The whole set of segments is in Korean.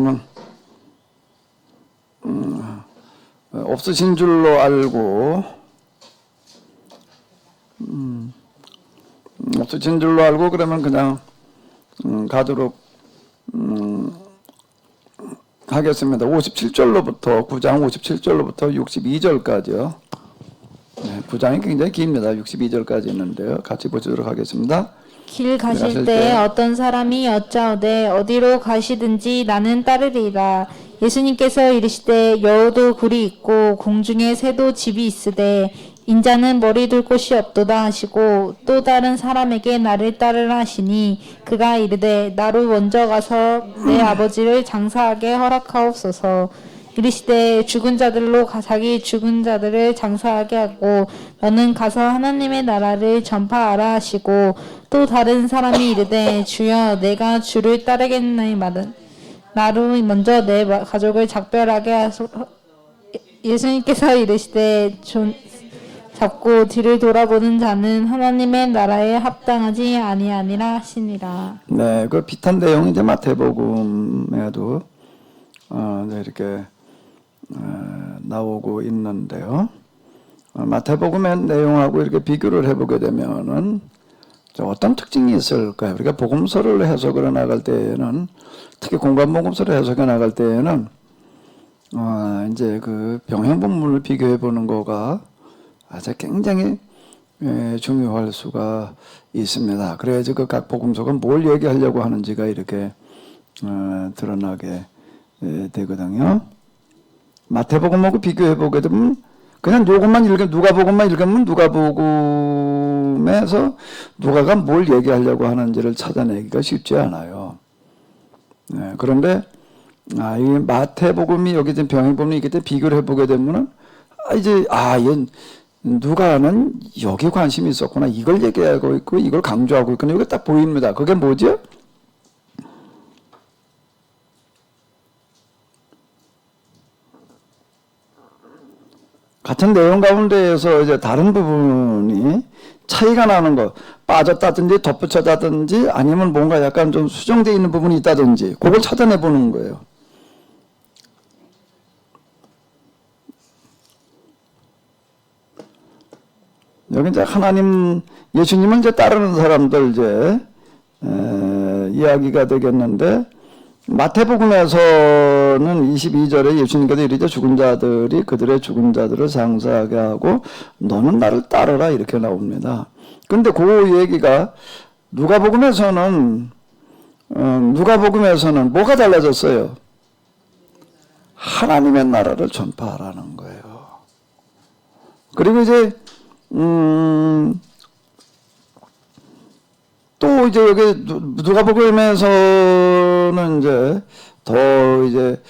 그러면 없으신 줄로 알고 없으신 줄로 알고 그러면 그냥 가도록 하겠습니다. 57절로부터 9장 57절로부터 62절까지요. 네, 9장이 굉장히 깁니다. 62절까지 있는데요. 같이 보시도록 하겠습니다. 길 가실 때 어떤 사람이 여짜오되 어디로 가시든지 나는 따르리라. 예수님께서 이르시되 여우도 굴이 있고 공중에 새도 집이 있으되 인자는 머리 둘 곳이 없도다 하시고 또 다른 사람에게 나를 따르라 하시니 그가 이르되 나로 먼저 가서 내 아버지를 장사하게 허락하옵소서. 이르시되 죽은 자들로 자기 죽은 자들을 장사하게 하고 너는 가서 하나님의 나라를 전파하라 하시고 또 다른 사람이 이르되 주여 내가 주를 따르겠나이마는 나로 먼저 내 가족을 작별하게 하소. 예수님께서 이르시되 잡고 뒤를 돌아보는 자는 하나님의 나라에 합당하지 아니하니라 하시니라. 네, 그 비슷한 내용이 이제 마태복음에도 이렇게 나오고 있는데요. 마태복음의 내용하고 이렇게 비교를 해보게 되면은 어떤 특징이 있을까요? 우리가 복음서를 해석을 나갈 때에는 특히 공관복음서를 해석해 나갈 때에는 이제 그 병행본문을 비교해 보는 거가 아주 굉장히 중요할 수가 있습니다. 그래야지 그 각 복음서가 뭘 얘기하려고 하는지가 이렇게 드러나게 되거든요. 마태복음하고 비교해 보게 되면 그냥 요것만 누가복음만 읽으면 누가복음에서 누가가 뭘 얘기하려고 하는지를 찾아내기가 쉽지 않아요. 네, 그런데 이 마태복음이 여기 지금 병행본문이 있기 때문에 비교를 해보게 되면은 얘 누가는 여기 관심이 있었구나. 이걸 얘기하고 있고 이걸 강조하고 있구나. 이게 딱 보입니다. 그게 뭐죠? 같은 내용 가운데에서 이제 다른 부분이 차이가 나는 거, 빠졌다든지 덧붙였다든지 아니면 뭔가 약간 좀 수정되어 있는 부분이 있다든지 그걸 찾아내 보는 거예요. 여기 이제 예수님을 이제 따르는 사람들 이야기가 되겠는데, 마태복음에서는 22절에 예수님께서 이르되 죽은 자들이 그들의 죽은 자들을 장사하게 하고 너는 나를 따르라 이렇게 나옵니다. 근데 그 얘기가 누가복음에서는 뭐가 달라졌어요? 하나님의 나라를 전파하라는 거예요. 그리고 이제 또 이제 여기 누가복음에서는 이제 더 이제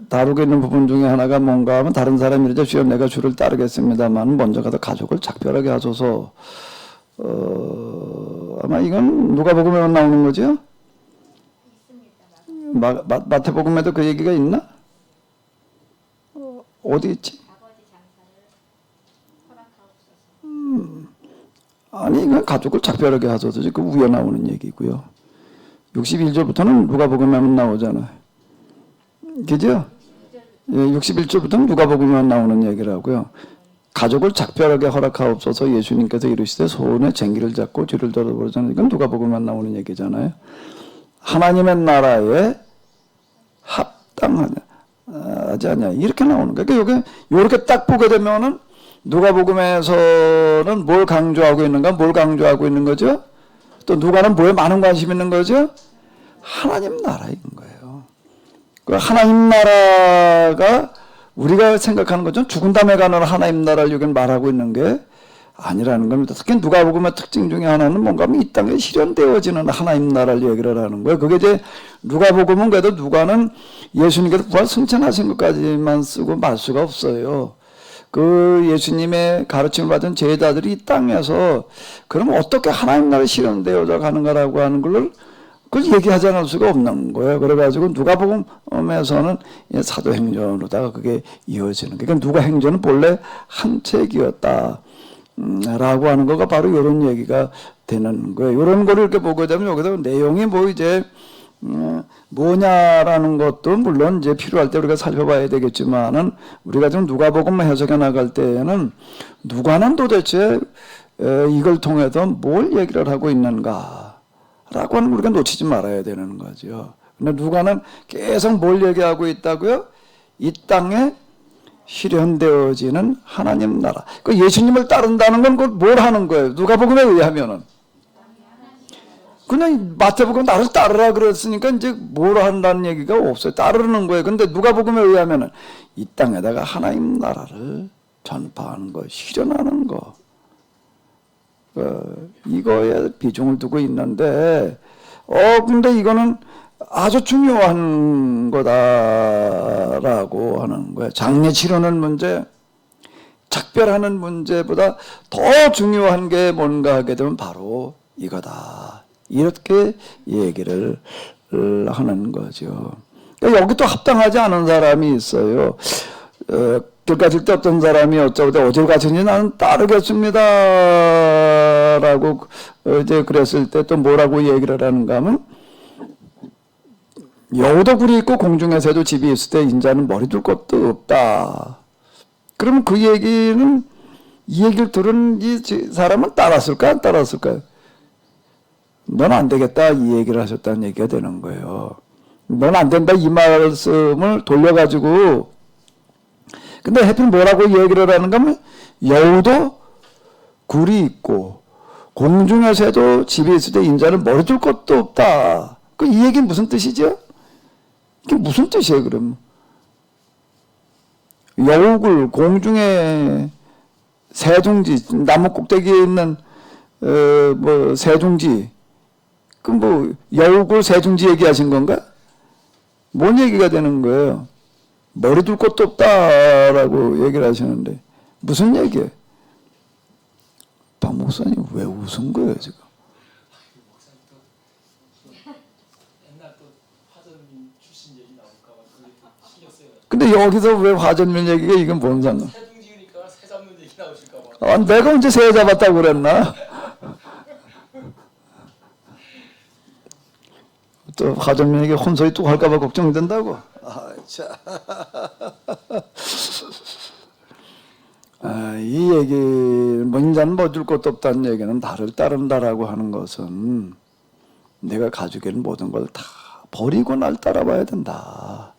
다루고 있는 부분 중에 하나가 뭔가 하면 다른 사람이 이제 주여 내가 주를 따르겠습니다만 먼저 가서 가족을 작별하게 하소서. 아마 이건 누가복음에만 나오는 거죠? 마태복음에도 그 얘기가 있나? 어디 있지? 아니, 이건 가족을 작별하게 하소서. 그 위에 나오는 얘기고요. 61절부터는 누가복음에만 나오잖아요. 그죠? 61절부터는 누가복음에만 나오는 얘기라고요. 가족을 작별하게 허락하옵소서. 예수님께서 이르시되 손에 쟁기를 잡고 뒤를 돌아보잖아요. 이건 누가복음에만 나오는 얘기잖아요. 하나님의 나라에 합당하지 않냐. 이렇게 나오는 거예요. 그러니까 이렇게 딱 보게 되면은 누가복음에서는 뭘 강조하고 있는가? 뭘 강조하고 있는 거죠? 또 누가는 뭐에 많은 관심 있는 거죠? 하나님 나라인 거예요. 그 하나님 나라가 우리가 생각하는 것처럼 죽은 다음에 가는 하나님 나라를 여기 말하고 있는 게 아니라는 겁니다. 특히 누가복음의 특징 중에 하나는 뭔가 이 땅에 실현되어지는 하나님 나라를 얘기를 하는 거예요. 그게 이제 누가복음은 그래도 누가는 예수님께서 부활 승천하신 것까지만 쓰고 말 수가 없어요. 그 예수님의 가르침을 받은 제자들이 이 땅에서 그럼 어떻게 하나님 나라에 실현되어져 가는가라고 하는 걸 그걸 얘기하지 않을 수가 없는 거예요. 그래가지고 누가복음에서는 사도행전으로다가 그게 이어지는 거예요. 그러니까 누가행전은 본래 한 책이었다. 라고 하는 거가 바로 이런 얘기가 되는 거예요. 이런 거를 이렇게 보게 되면 여기서 내용이 뭐 이제 뭐냐라는 것도 물론 이제 필요할 때 우리가 살펴봐야 되겠지만은 우리가 좀 누가복음 해석해 나갈 때에는 누가는 도대체 이걸 통해서 뭘 얘기를 하고 있는가라고 하는 우리가 놓치지 말아야 되는 거죠. 근데 누가는 계속 뭘 얘기하고 있다고요? 이 땅에 실현되어지는 하나님 나라. 그 예수님을 따른다는 건 뭘 하는 거예요? 누가복음에 의하면은 그냥 마태복음 나를 따르라 그랬으니까 이제 뭘 한다는 얘기가 없어요. 따르는 거예요. 근데 누가복음에 의하면은 이 땅에다가 하나님 나라를 전파하는 거, 실현하는 거, 이거에 비중을 두고 있는데, 근데 이거는 아주 중요한 거다라고 하는 거예요. 장례 치르는 문제, 작별하는 문제보다 더 중요한 게 뭔가 하게 되면 바로 이거다. 이렇게 얘기를 하는 거죠. 그러니까 여기 또 합당하지 않은 사람이 있어요. 길 가질 때 어떤 사람이 어쩌고 어딜 가시니 나는 따르겠습니다. 라고 이제 그랬을 때 또 뭐라고 얘기를 하는가 하면 여우도 굴이 있고 공중에 새도 집이 있을 때 인자는 머리 둘 것도 없다. 그러면 그 얘기는 이 얘기를 들은 이 사람은 따랐을까 안 따랐을까요? 넌 안 되겠다 이 얘기를 하셨다는 얘기가 되는 거예요. 넌 안 된다 이 말씀을 돌려가지고 근데 하필 뭐라고 얘기를 하는가 하면 여우도 굴이 있고 공중에 새도 집이 있을 때 인자는 머리 둘 것도 없다. 그 이 얘기는 무슨 뜻이죠? 이게 무슨 뜻이에요 그럼? 여우굴 공중에 새둥지 나무 꼭대기에 있는 뭐 새둥지 그 뭐 여우굴 새둥지 얘기하신 건가? 뭔 얘기가 되는 거예요? 머리 둘 것도 없다라고 얘기를 하시는데 무슨 얘기예요? 박 목사님 왜 웃은 거예요 지금? 옛날 또 화전민 출신 얘기 나올까봐 그게 신경 써요. 근데 여기서 왜 화전면 얘기가 이건 뭔 상관? 새둥지니까 새 잡는 얘기 나오실까봐. 내가 언제 새 잡았다고 그랬나? 또 화전면에게 혼소리 뚝 할까봐 걱정된다고? 이 얘기, 뭐 인자는 뭐 줄 것도 없다는 얘기는 나를 따른다라고 하는 것은 내가 가지고 있는 모든 걸 다 버리고 날 따라봐야 된다.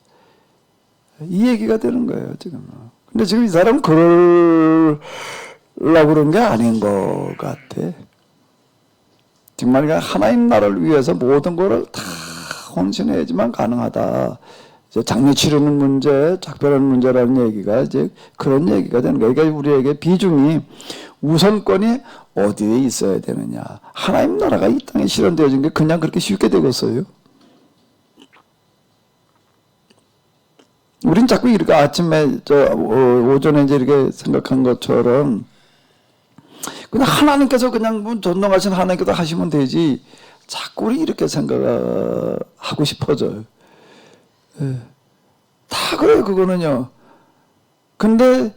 이 얘기가 되는 거예요, 지금. 근데 지금 이 사람은 그러려고 그런 게 아닌 것 같아. 정말 하나님 나라를 위해서 모든 것을 다 헌신해야지만 가능하다. 이제 장례 치르는 문제, 작별하는 문제라는 얘기가 이제 그런 얘기가 되는 거예요. 그러니까 우리에게 비중이 우선권이 어디에 있어야 되느냐. 하나님 나라가 이 땅에 실현되어진 게 그냥 그렇게 쉽게 되겠어요? 우린 자꾸 이렇게 아침에 오전에 이제 이렇게 생각한 것처럼 그냥 하나님께서 그냥 뭐 전능하신 하나님께서 하시면 되지. 자꾸 우리 이렇게 생각하고 싶어져요. 다 그래요, 그거는요. 근데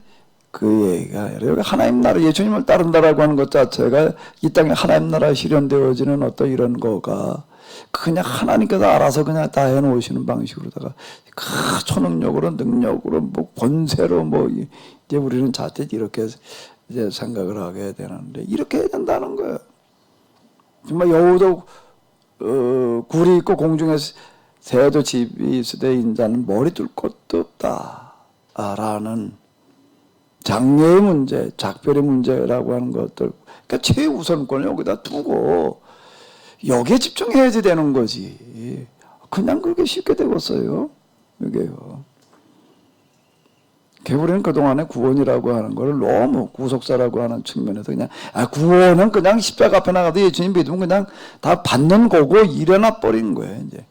그 얘기가 아니라 하나님 나라, 예수님을 따른다라고 하는 것 자체가 이 땅에 하나님 나라 실현되어지는 어떤 이런 거가 그냥 하나님께서 알아서 그냥 다 해놓으시는 방식으로다가 그 초능력으로, 능력으로, 뭐 권세로 뭐 이제 우리는 자칫 이렇게 이제 생각을 하게 되는데 이렇게 해야 된다는 거예요. 정말 여우도 굴이 있고 공중에 새도 집이 있을 때 인자는 머리 둘 것도 없다라는 장례의 문제, 작별의 문제라고 하는 것들, 그러니까 최우선권을 여기다 두고 여기에 집중해야지 되는 거지. 그냥 그렇게 쉽게 되겠어요. 이게요. 우리는 그동안에 구원이라고 하는 걸 너무 구속사라고 하는 측면에서 그냥 구원은 그냥 십자가 앞에 나가도 예수님 믿으면 그냥 다 받는 거고 일어나 버린 거예요. 이제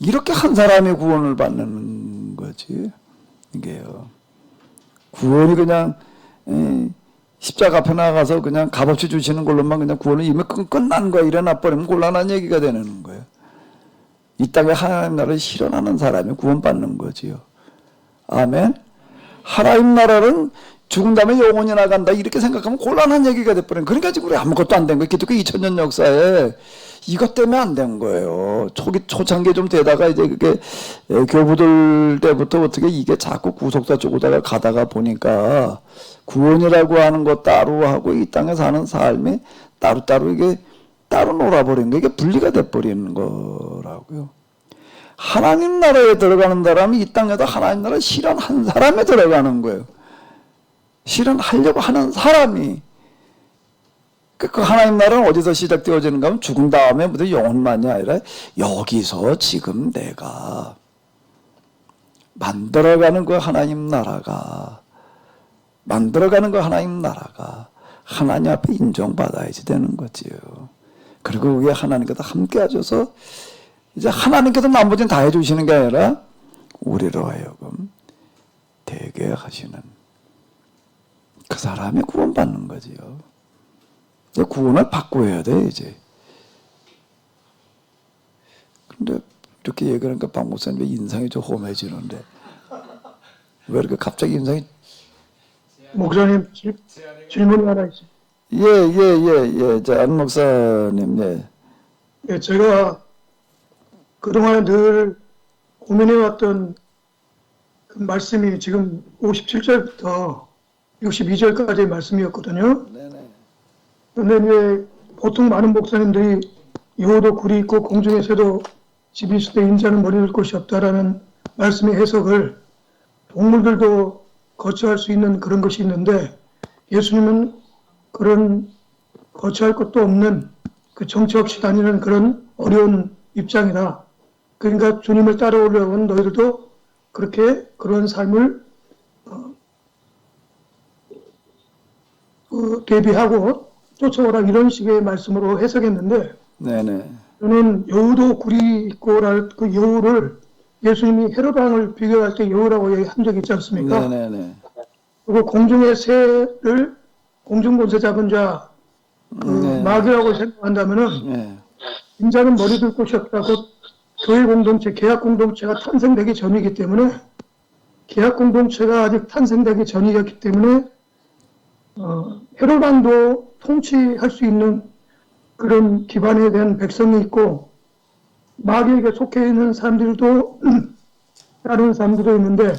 이렇게 한 사람이 구원을 받는 거지. 이게요. 구원이 그냥 십자가 앞에 나가서 그냥 값없이 주시는 걸로만 그냥 구원은 이미 끝난 거야. 일어나 버리면 곤란한 얘기가 되는 거예요. 이 땅에 하나님 나라를 실현하는 사람이 구원받는 거지요. 아멘. 하나님 나라는 죽은 다음에 영원히 나간다 이렇게 생각하면 곤란한 얘기가 돼버려요. 그러니까 지금 우리 아무것도 안 된 거예요. 기독교 2000년 역사에 이것 때문에 안 된 거예요. 초창기에 좀 되다가 이제 그게 교부들 때부터 어떻게 이게 자꾸 구속사 쪽으로다가 가다가 보니까 구원이라고 하는 것 따로 하고 이 땅에 사는 삶이 따로따로 이게 따로 놀아버린 거, 이게 분리가 돼버리는 거라고요. 하나님 나라에 들어가는 사람이 이 땅에도 하나님 나라 실현한 사람에 들어가는 거예요. 실현하려고 하는 사람이. 그 하나님 나라는 어디서 시작되어지는가 하면 죽은 다음에 무슨 영혼만이 아니라 여기서 지금 내가 만들어가는 그 하나님 나라가 하나님 앞에 인정받아야지 되는 거지요. 그리고 그게 하나님께서 함께 하셔서 이제 하나님께서 나머지는 다 해주시는 게 아니라 우리로 하여금 되게 하시는 그 사람이 구원받는 거지요. 구원을 받고 해야 돼 이제. 근데 이렇게 얘기하니까 박 목사님 인상이 좀 험해지는데 왜 이렇게 갑자기 인상이? 목사님 질문이 하나 있어요. 예. 안 목사님, 네. 예, 제가 그동안 늘 고민해왔던 그 말씀이 지금 57절부터 62절까지의 말씀이었거든요. 네네. 그런데 이제 보통 많은 목사님들이 여우도 굴이 있고 공중의 새도 집이 있을 때 인자는 머리 둘 곳이 없다라는 말씀의 해석을 동물들도 거처할 수 있는 그런 것이 있는데 예수님은 그런 거처할 것도 없는 그 정처 없이 다니는 그런 어려운 입장이라 그러니까 주님을 따라오려는 너희들도 그렇게 그런 삶을 대비하고 쫓아오라 이런 식의 말씀으로 해석했는데 네네. 저는 여우도 굴이 있고랄 그 여우를 예수님이 헤롯 왕을 비교할 때 여우라고 한 적이 있지 않습니까? 네네네. 그리고 공중의 새를 공중권세 잡은 자 네. 마귀라고 생각한다면은 네. 인자는 머리 둘 곳이 없다. 그 교회 공동체, 계약 공동체가 탄생되기 전이기 때문에 계약 공동체가 아직 탄생되기 전이었기 때문에 헤롯 왕도 통치할 수 있는 그런 기반에 대한 백성이 있고 마귀에게 속해 있는 사람들도 다른 사람들도 있는데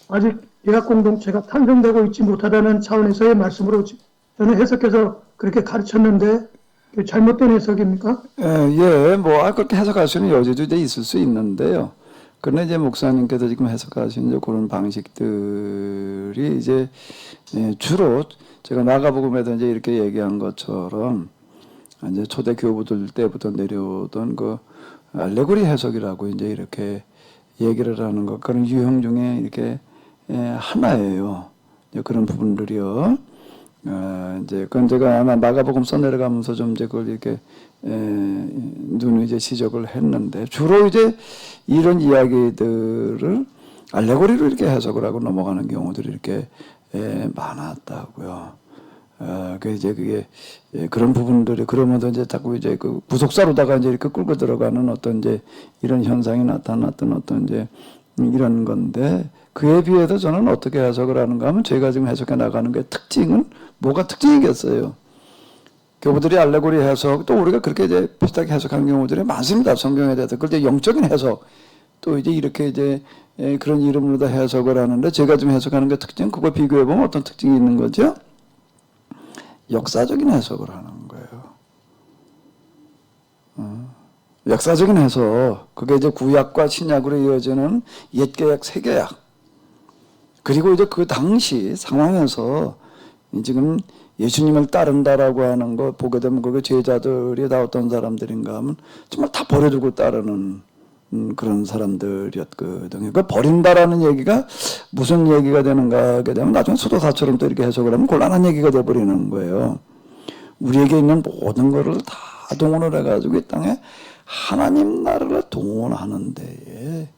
아직 계약 공동체가 탄생되고 있지 못하다는 차원에서의 말씀으로 저는 해석해서 그렇게 가르쳤는데 잘못된 해석입니까? 그렇게 해석할 수 있는 여지도 이제 있을 수 있는데요. 그런데 이제 목사님께서 지금 해석하신 이제 그런 방식들이 이제 주로 제가 나가복음에도 이제 이렇게 얘기한 것처럼 이제 초대 교부들 때부터 내려오던 그 알레고리 해석이라고 이제 이렇게 얘기를 하는 것 그런 유형 중에 이렇게 하나예요. 그런 부분들이요. 이제 그건 제가 아마 마가복음 써내려가면서 좀 이제 그걸 이렇게 눈을 이제 지적을 했는데 주로 이제 이런 이야기들을 알레고리로 이렇게 해석을 하고 넘어가는 경우들이 이렇게 많았다고요. 그 이제 그게 그런 부분들이 그러면서 이제 자꾸 이제 그 구속사로다가 이제 이렇게 끌고 들어가는 어떤 이제 이런 현상이 나타났던 어떤 이제 이런 건데 그에 비해서 저는 어떻게 해석을 하는가 하면 제가 지금 해석해 나가는 게 특징은 뭐가 특징이겠어요. 교부들이 알레고리 해석 또 우리가 그렇게 이제 비슷하게 해석하는 경우들이 많습니다. 성경에 대해서 그런데 영적인 해석 또 이제 이렇게 이제 그런 이름으로 다 해석을 하는데 제가 지금 해석하는 게 특징 그거 비교해 보면 어떤 특징이 있는 거죠? 역사적인 해석을 하는 거예요. 역사적인 해석 그게 이제 구약과 신약으로 이어지는 옛계약, 새계약 그리고 이제 그 당시 상황에서 지금 예수님을 따른다라고 하는 거 보게 되면 그게 제자들이 다 어떤 사람들인가 하면 정말 다 버려두고 따르는 그런 사람들이었거든요. 그 버린다라는 얘기가 무슨 얘기가 되는가 하게 되면 나중에 수도사처럼 또 이렇게 해석을 하면 곤란한 얘기가 돼버리는 거예요. 우리에게 있는 모든 것을 다 동원을 해가지고 이 땅에 하나님 나라를 동원하는 데에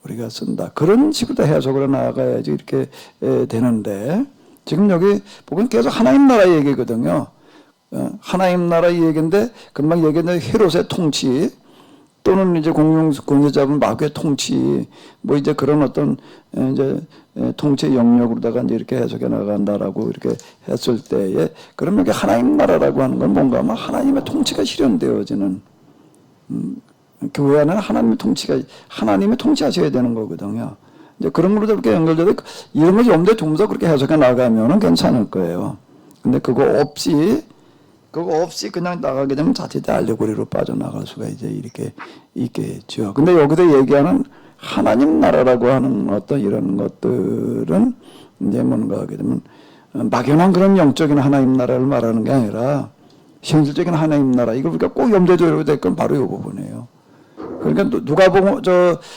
우리가 쓴다. 그런 식으로 해석을 나아가야지 이렇게 되는데 지금 여기 보면 계속 하나님 나라 얘기거든요. 하나님 나라 얘기인데 금방 얘기했는데 헤롯의 통치 또는 이제 공중 권세 잡은 마귀의 통치 뭐 이제 그런 어떤 이제 통치 영역으로다가 이제 이렇게 해석해 나간다라고 이렇게 했을 때에 그러면 이게 하나님 나라라고 하는 건 뭔가 하나님의 통치가 실현되어지는 교회 안에는 하나님이 통치하셔야 되는 거거든요. 이제 그런 걸로 이렇게 연결돼서 이런 걸 염두에 두면서 그렇게 해석해 나가면은 괜찮을 거예요. 근데 그거 없이 그냥 나가게 되면 자칫 알레고리로 빠져나갈 수가 이제 이렇게 있겠죠. 근데 여기서 얘기하는 하나님 나라라고 하는 어떤 이런 것들은 이제 뭔가 하게 되면 막연한 그런 영적인 하나님 나라를 말하는 게 아니라 현실적인 하나님 나라, 이걸 우리가 꼭 염두에 둬야 될 건 바로 이 부분이에요. 그러니까 누가 보고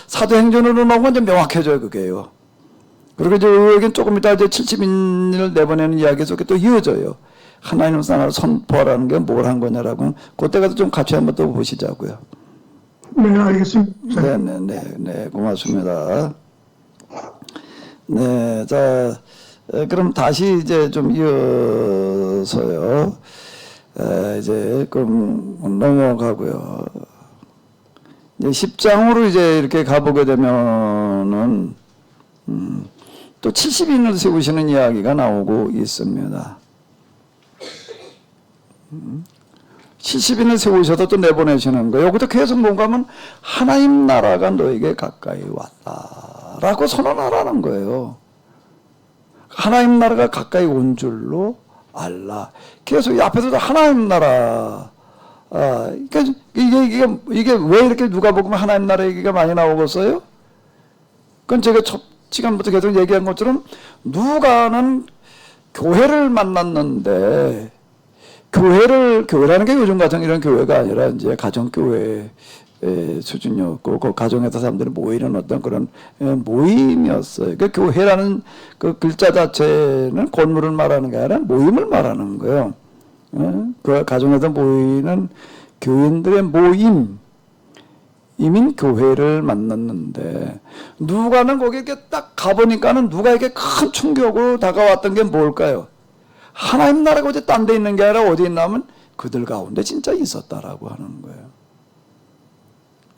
사도행전으로 나오면 이제 명확해져요, 그게요. 그리고 이제 여기 조금 이따 이제 70인을 내보내는 이야기 속에 또 이어져요. 하나님 나라를 선포하라는 게 뭘 한 거냐라고. 그때 가서 좀 같이 한번 또 보시자고요. 네, 알겠습니다. 네, 고맙습니다. 네, 자, 그럼 다시 이제 좀 이어서요. 이제 그럼 넘어가고요. 이제 10장으로 이제 이렇게 가보게 되면은 또 70인을 세우시는 이야기가 나오고 있습니다. 70인을 세우셔서 또 내보내시는 거예요. 여기도 계속 뭔가 하면 하나님 나라가 너에게 가까이 왔다라고 선언하라는 거예요. 하나님 나라가 가까이 온 줄로 알라. 계속 이 앞에서도 하나님 나라. 그러니까 이게 왜 이렇게 누가 보면 하나님 나라 얘기가 많이 나오겠어요? 그건 제가 첫 시간부터 계속 얘기한 것처럼 누가는 교회를 만났는데 교회라는 게 요즘 같은 이런 교회가 아니라 이제 가정교회 수준이었고, 그 가정에서 사람들이 모이는 어떤 그런 모임이었어요. 그 교회라는 그 글자 자체는 건물을 말하는 게 아니라 모임을 말하는 거예요. 그 가정에서 모이는 교인들의 모임, 이민 교회를 만났는데, 누가는 거기에 이렇게 딱 가보니까는 누가에게 큰 충격으로 다가왔던 게 뭘까요? 하나님 나라가 어디 딴 데 있는 게 아니라 어디 있냐면 그들 가운데 진짜 있었다라고 하는 거예요.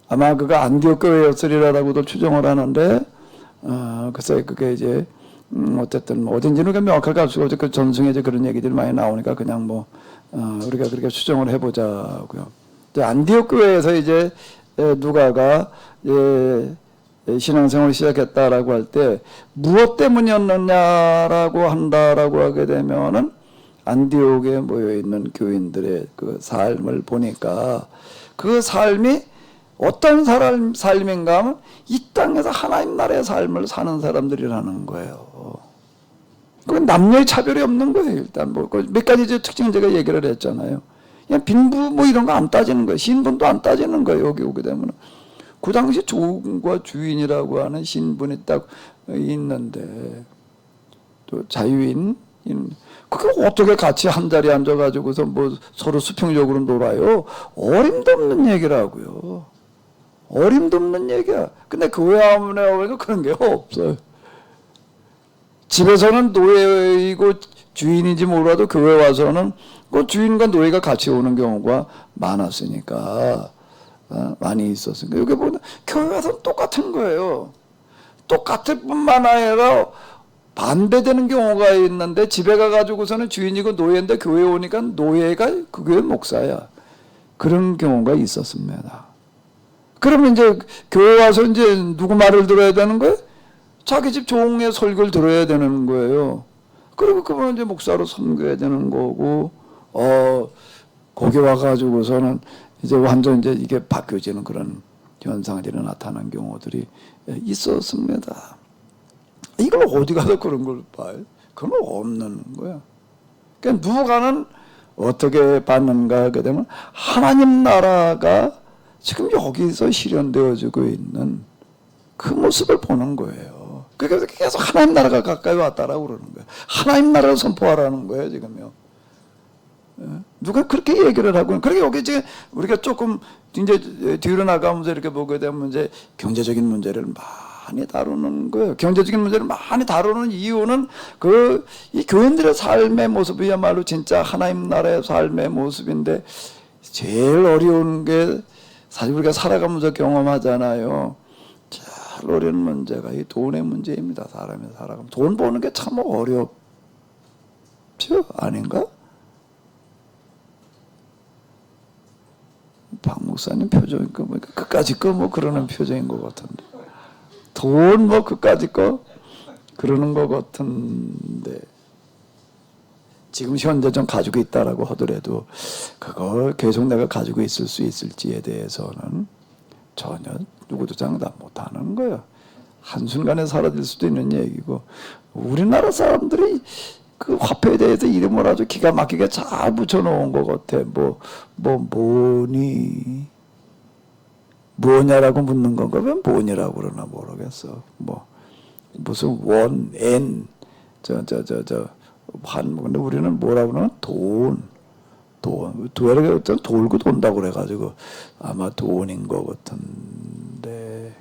아마 그가 안디옥 교회였으리라고도 추정을 하는데, 글쎄 그게 이제 어쨌든 어딘지는 명확하게 알 수가 없죠. 그 전승에 이제 그런 얘기들이 많이 나오니까 그냥 뭐 우리가 그렇게 추정을 해보자고요. 안디옥 교회에서 이제 누가가 신앙생활을 시작했다라고 할 때 무엇 때문이었느냐라고 한다라고 하게 되면은 안디옥에 모여 있는 교인들의 그 삶을 보니까 그 삶이 어떤 삶인가 하면 이 땅에서 하나님 나라의 삶을 사는 사람들이라는 거예요. 그건 남녀의 차별이 없는 거예요. 일단 뭐 몇 가지 특징 제가 얘기를 했잖아요. 그냥 빈부 뭐 이런 거 안 따지는 거예요. 신분도 안 따지는 거예요. 여기 오게 되면. 그 당시 종과 주인이라고 하는 신분이 딱 있는데, 또 자유인, 그게 어떻게 같이 한 자리에 앉아가지고서 뭐 서로 수평적으로 놀아요? 어림도 없는 얘기라고요. 어림도 없는 얘기야. 근데 교회 아무나 그런 게 없어요. 집에서는 노예이고 주인인지 몰라도 교회 와서는 그 주인과 노예가 같이 오는 경우가 많았으니까. 많이 있었으니까. 여기 보면 교회 와서는 똑같은 거예요. 똑같을 뿐만 아니라 반대되는 경우가 있는데, 집에 가가지고서는 주인이고 노예인데 교회에 오니까 노예가 그 교회 목사야. 그런 경우가 있었습니다. 그러면 이제 교회 와서 이제 누구 말을 들어야 되는 거예요? 자기 집 종의 설교를 들어야 되는 거예요. 그리고 그분은 이제 목사로 섬겨야 되는 거고, 거기 와가지고서는 이제 완전 이제 이게 바뀌어지는 그런 현상들이 나타난 경우들이 있었습니다. 이걸 어디 가서 그런 걸 봐요? 그건 없는 거야. 그러니까 누가는 어떻게 받는가 하게 되면 하나님 나라가 지금 여기서 실현되어지고 있는 그 모습을 보는 거예요. 그래서 계속 하나님 나라가 가까이 왔다라고 그러는 거예요. 하나님 나라를 선포하라는 거예요, 지금요. 누가 그렇게 얘기를 하고, 그러게 여기 이제 우리가 조금 이제 뒤로 나가면서 이렇게 보게 되면 이제 경제적인 문제를 많이 다루는 거예요. 경제적인 문제를 많이 다루는 이유는 이 교인들의 삶의 모습이야말로 진짜 하나님 나라의 삶의 모습인데, 제일 어려운 게 사실 우리가 살아가면서 경험하잖아요. 제일 어려운 문제가 이 돈의 문제입니다. 사람이 살아가면 돈 버는 게 참 어렵죠, 아닌가? 목사님 표정이 뭐 그까짓 거 뭐 그러는 표정인 것 같은데 돈 뭐 그까짓 거 그러는 것 같은데 지금 현재 좀 가지고 있다라고 하더라도 그걸 계속 내가 가지고 있을 수 있을지에 대해서는 전혀 누구도 장담 못하는 거예요. 한순간에 사라질 수도 있는 얘기고 우리나라 사람들이 그 화폐에 대해서 이름을 아주 기가 막히게 잘 붙여놓은 것 같아. 뭐니? 뭐냐라고 묻는 건가? 왜 뭐니라고 그러나 모르겠어. 무슨 원, 엔, 근데 우리는 뭐라고 그러나? 도에를 돌고 돈다고 그래가지고 아마 돈인 것 같은데.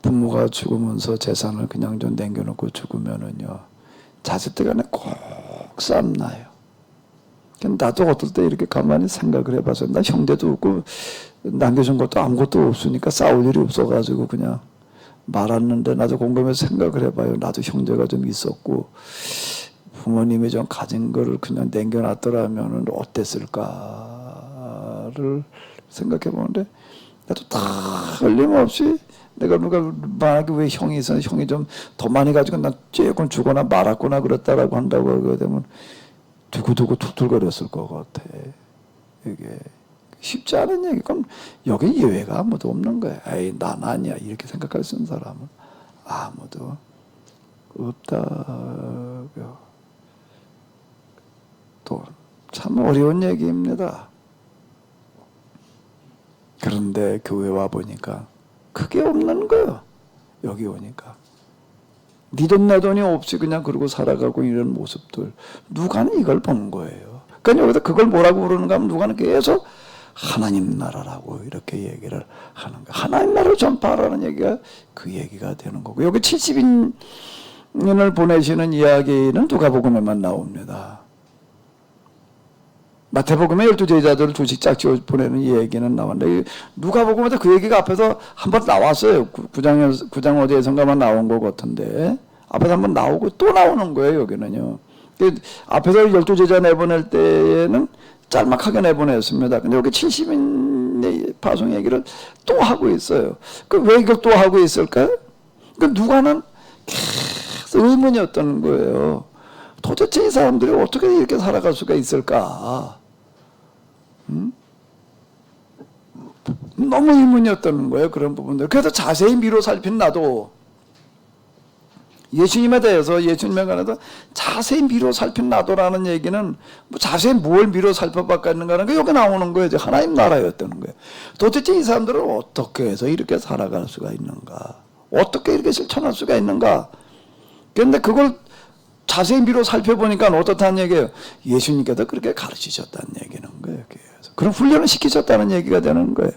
부모가 죽으면서 재산을 그냥 좀 남겨놓고 죽으면은요, 자식들 간에 꼭 싸움 나요. 나도 어떨 때 이렇게 가만히 생각을 해봐서, 나 형제도 없고, 남겨준 것도 아무것도 없으니까 싸울 일이 없어가지고 그냥 말았는데, 나도 곰곰이 생각을 해봐요. 나도 형제가 좀 있었고, 부모님이 좀 가진 거를 그냥 남겨놨더라면은 어땠을까를 생각해 보는데, 나도 다 흘림없이 내가 만약에 왜 형이 있어 형이 좀 더 많이 가지고 난 조금 주거나 말았거나 그랬다라고 한다고 하게 되면 두고두고 툴툴거렸을 것 같아. 이게 쉽지 않은 얘기. 그럼 여기 예외가 아무도 없는 거야. 에이 난 아니야 이렇게 생각할 수 있는 사람은 아무도 없다고요. 또 참 어려운 얘기입니다. 그런데 교회 와 보니까 그게 없는 거예요. 여기 오니까. 네 돈 내 돈이 없이 그냥 그러고 살아가고 이런 모습들. 누가는 이걸 보는 거예요. 그러니까 여기서 그걸 뭐라고 부르는가 하면 누가는 계속 하나님 나라라고 이렇게 얘기를 하는 거예요. 하나님 나라를 전파하라는 얘기가 그 얘기가 되는 거고. 여기 70인을 보내시는 이야기는 누가복음에만 나옵니다. 마태복음에 12제자들을 두씩 짝지어 보내는 이 얘기는 나왔는데 누가복음에도 그 얘기가 앞에서 한번 나왔어요. 9장 어디에선가만 나온 것 같은데 앞에서 한번 나오고 또 나오는 거예요. 여기는요. 앞에서 12제자 내보낼 때에는 짤막하게 내보냈습니다. 근데 여기 70인 파송 얘기를 또 하고 있어요. 왜 이걸 또 하고 있을까요? 누가는 계속 의문이었던 거예요. 도대체 이 사람들이 어떻게 이렇게 살아갈 수가 있을까? 너무 의문이었던 거예요. 그런 부분들. 그래서 자세히 미로 살핀 나도 예수님에 대해서 예수님에 관해서 자세히 미로 살핀 나도라는 얘기는 뭐 자세히 뭘 미로 살펴봤겠는가는 게 여기 나오는 거예요. 하나님 나라였다는 거예요. 도대체 이 사람들은 어떻게 해서 이렇게 살아갈 수가 있는가? 어떻게 이렇게 실천할 수가 있는가? 그런데 그걸 자세히 미로 살펴보니까 어떻다는 얘기예요. 예수님께서 그렇게 가르치셨다는 얘기는 거예요. 그런 훈련을 시키셨다는 얘기가 되는 거예요.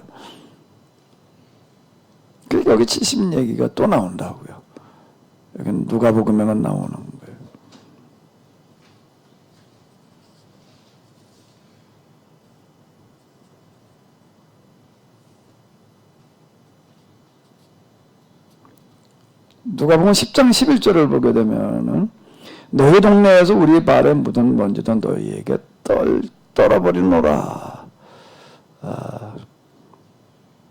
그러니까 여기 70 얘기가 또 나온다고요. 여기 누가복음에만 나오는 거예요. 누가복음 10장 11절을 보게 되면은 너희 동네에서 우리 발에 묻은 먼지도 너희에게 떨어버리노라.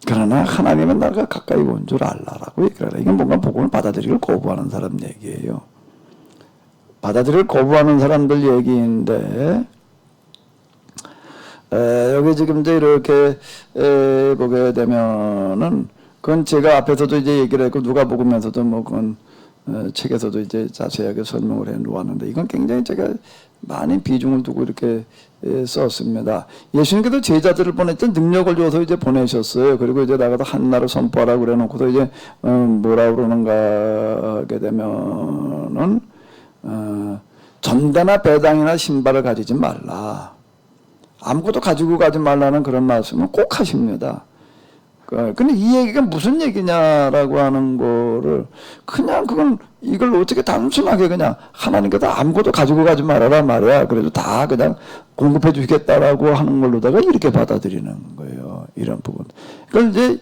그러나 하나님의 나라가 가까이 온 줄 알라라고 얘기를 해요. 이건 뭔가 복음을 받아들이기를 거부하는 사람 얘기예요. 받아들이기를 거부하는 사람들 얘기인데 여기 지금 이제 이렇게 보게 되면은 그건 제가 앞에서도 이제 얘기를 했고 누가복음에서도 뭐 그건 책에서도 이제 자세하게 설명을 해 놓았는데 이건 굉장히 제가 많은 비중을 두고 이렇게 썼습니다. 예수님께서 제자들을 보냈던 능력을 줘서 이제 보내셨어요. 그리고 이제 나가서 한나를 선포하라고 그래 놓고서 이제 뭐라 그러는가 하게 되면은 전대나 배당이나 신발을 가지지 말라. 아무것도 가지고 가지 말라는 그런 말씀을 꼭 하십니다. 근데 이 얘기가 무슨 얘기냐라고 하는 거를 그냥 그건 이걸 어떻게 단순하게 그냥 하나님께서 아무것도 가지고 가지 말아라 말이야. 그래도 다 그냥 공급해 주겠다라고 하는 걸로다가 이렇게 받아들이는 거예요. 이런 부분. 그걸 이제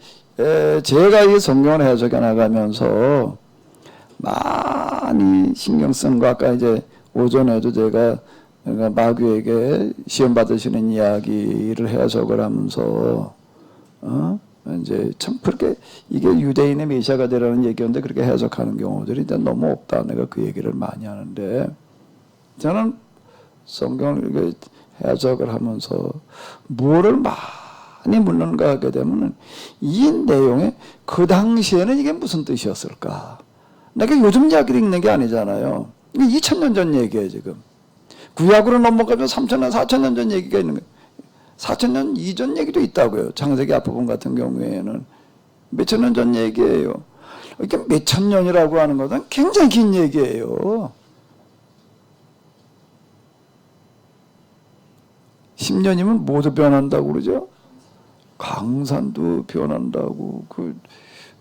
제가 이 성경을 해석해 나가면서 많이 신경 쓴 거 아까 이제 오전에도 제가 그러니까 마귀에게 시험 받으시는 이야기를 해석을 하면서 이제 참 그렇게 이게 유대인의 메시아가 되라는 얘기였는데 그렇게 해석하는 경우들이 일단 너무 없다. 내가 그 얘기를 많이 하는데 저는 성경을 이렇게 해석을 하면서 뭐를 많이 묻는가 하게 되면 이 내용에 그 당시에는 이게 무슨 뜻이었을까? 내가 요즘 이야기를 읽는 게 아니잖아요. 이게 2000년 전 얘기예요 지금. 구약으로 넘어가면 3000년, 4000년 전 얘기가 있는 거예요. 4000년 이전 얘기도 있다고요. 창세기 앞부분 같은 경우에는 몇천 년 전 얘기예요. 이게 몇천 년이라고 하는 것은 굉장히 긴 얘기예요. 10년이면 모두 변한다고 그러죠. 강산도 변한다고